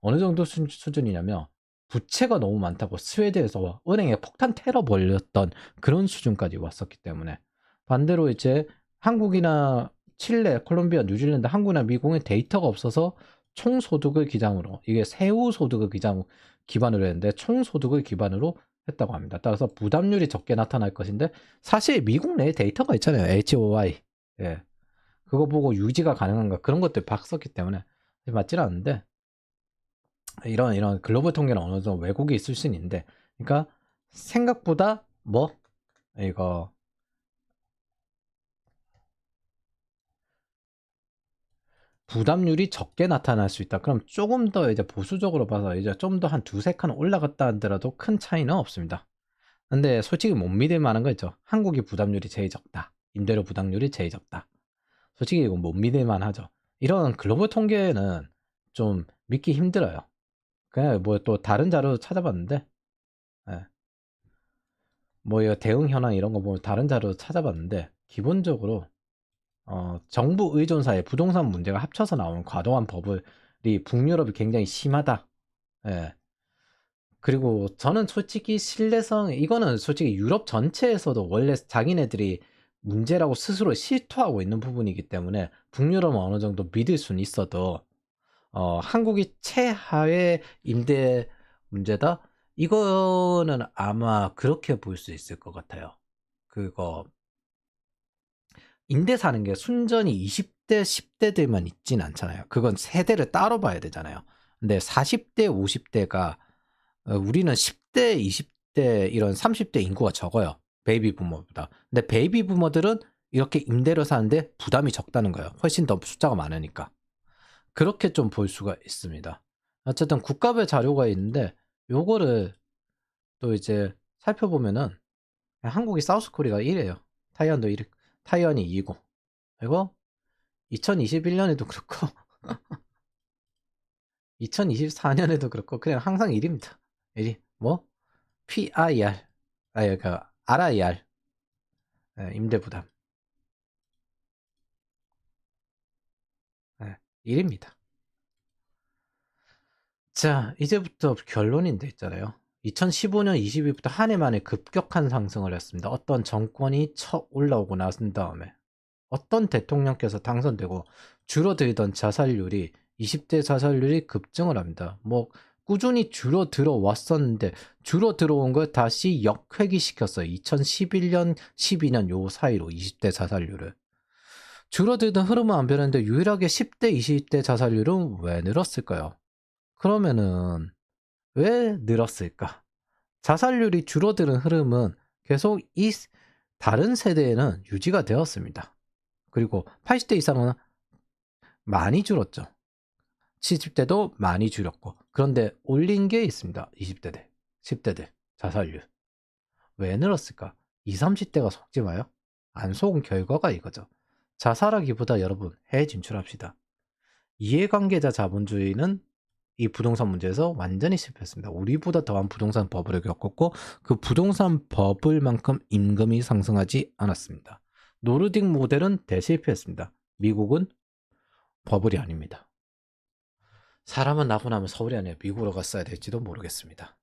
어느 정도 수준이냐면 부채가 너무 많다고 스웨덴에서 은행에 폭탄 테러 벌렸던 그런 수준까지 왔었기 때문에 반대로 이제 한국이나 칠레, 콜롬비아, 뉴질랜드, 한국이나 미국의 데이터가 없어서 총소득을 기반으로 이게 세후 소득을 기반으로 했는데 총소득을 기반으로 했다고 합니다. 따라서 부담률이 적게 나타날 것인데 사실 미국 내에 데이터가 있잖아요. HOI. 예. 그거 보고 유지가 가능한가 그런 것들 봤었기 때문에 맞질 않는데 이런 글로벌 통계는 어느 정도 왜곡이 있을 수는 있는데 그러니까 생각보다 이거 부담률이 적게 나타날 수 있다. 그럼 조금 더 이제 보수적으로 봐서 이제 좀 더 한 두세 칸 올라갔다 하더라도 큰 차이는 없습니다. 근데 솔직히 못 믿을 만한 거 있죠. 한국이 부담률이 제일 적다. 임대료 부담률이 제일 적다. 솔직히 이건 못 믿을 만하죠. 이런 글로벌 통계는 좀 믿기 힘들어요. 그냥 또 다른 자료 찾아봤는데, 예. 이거 대응 현황 이런 거 보면 다른 자료 찾아봤는데, 기본적으로 정부 의존사의 부동산 문제가 합쳐서 나오는 과도한 버블이 북유럽이 굉장히 심하다. 예. 그리고 저는 솔직히 이거는 솔직히 유럽 전체에서도 원래 자기네들이 문제라고 스스로 실토하고 있는 부분이기 때문에 북유럽은 어느 정도 믿을 수는 있어도 한국이 최하의 임대 문제다? 이거는 아마 그렇게 볼 수 있을 것 같아요. 그거 임대 사는 게 순전히 20대, 10대들만 있진 않잖아요. 그건 세대를 따로 봐야 되잖아요. 근데 40대, 50대가 우리는 10대, 20대 이런 30대 인구가 적어요. 베이비 부머보다. 근데 베이비 부머들은 이렇게 임대료 사는데 부담이 적다는 거예요. 훨씬 더 숫자가 많으니까. 그렇게 좀 볼 수가 있습니다. 어쨌든 국가별 자료가 있는데 요거를 또 이제 살펴보면은 한국이 사우스 코리아가 1위에요. 타이완도 1위, 타이완이 2위고. 그리고 2021년에도 그렇고 2024년에도 그렇고 그냥 항상 1위입니다. 1위. 뭐? PIR. 그러니까 RIR. 임대 부담. 1위입니다. 자, 이제부터 결론인데 있잖아요. 2015년 20위부터 한 해 만에 급격한 상승을 했습니다. 어떤 정권이 쳐 올라오고 나선 다음에 어떤 대통령께서 당선되고 줄어들던 자살률이 20대 자살률이 급증을 합니다. 뭐 꾸준히 줄어들어 왔었는데 줄어들어온 걸 다시 역회귀시켰어요. 2011년, 12년 요 사이로 20대 자살률을. 줄어들던 흐름은 안 변했는데 유일하게 10대, 20대 자살률은 왜 늘었을까요? 그러면은 왜 늘었을까? 자살률이 줄어드는 흐름은 계속 이 다른 세대에는 유지가 되었습니다. 그리고 80대 이상은 많이 줄었죠. 70대도 많이 줄였고. 그런데 올린 게 있습니다. 20대들, 10대들 자살률. 왜 늘었을까? 20, 30대가 속지 마요. 안 속은 결과가 이거죠. 자살하기보다 여러분 해외 진출합시다. 이해관계자 자본주의는 이 부동산 문제에서 완전히 실패했습니다. 우리보다 더한 부동산 버블을 겪었고 그 부동산 버블만큼 임금이 상승하지 않았습니다. 노르딕 모델은 대실패했습니다. 미국은 버블이 아닙니다. 사람은 나고 나면 서울이 아니라 미국으로 갔어야 될지도 모르겠습니다.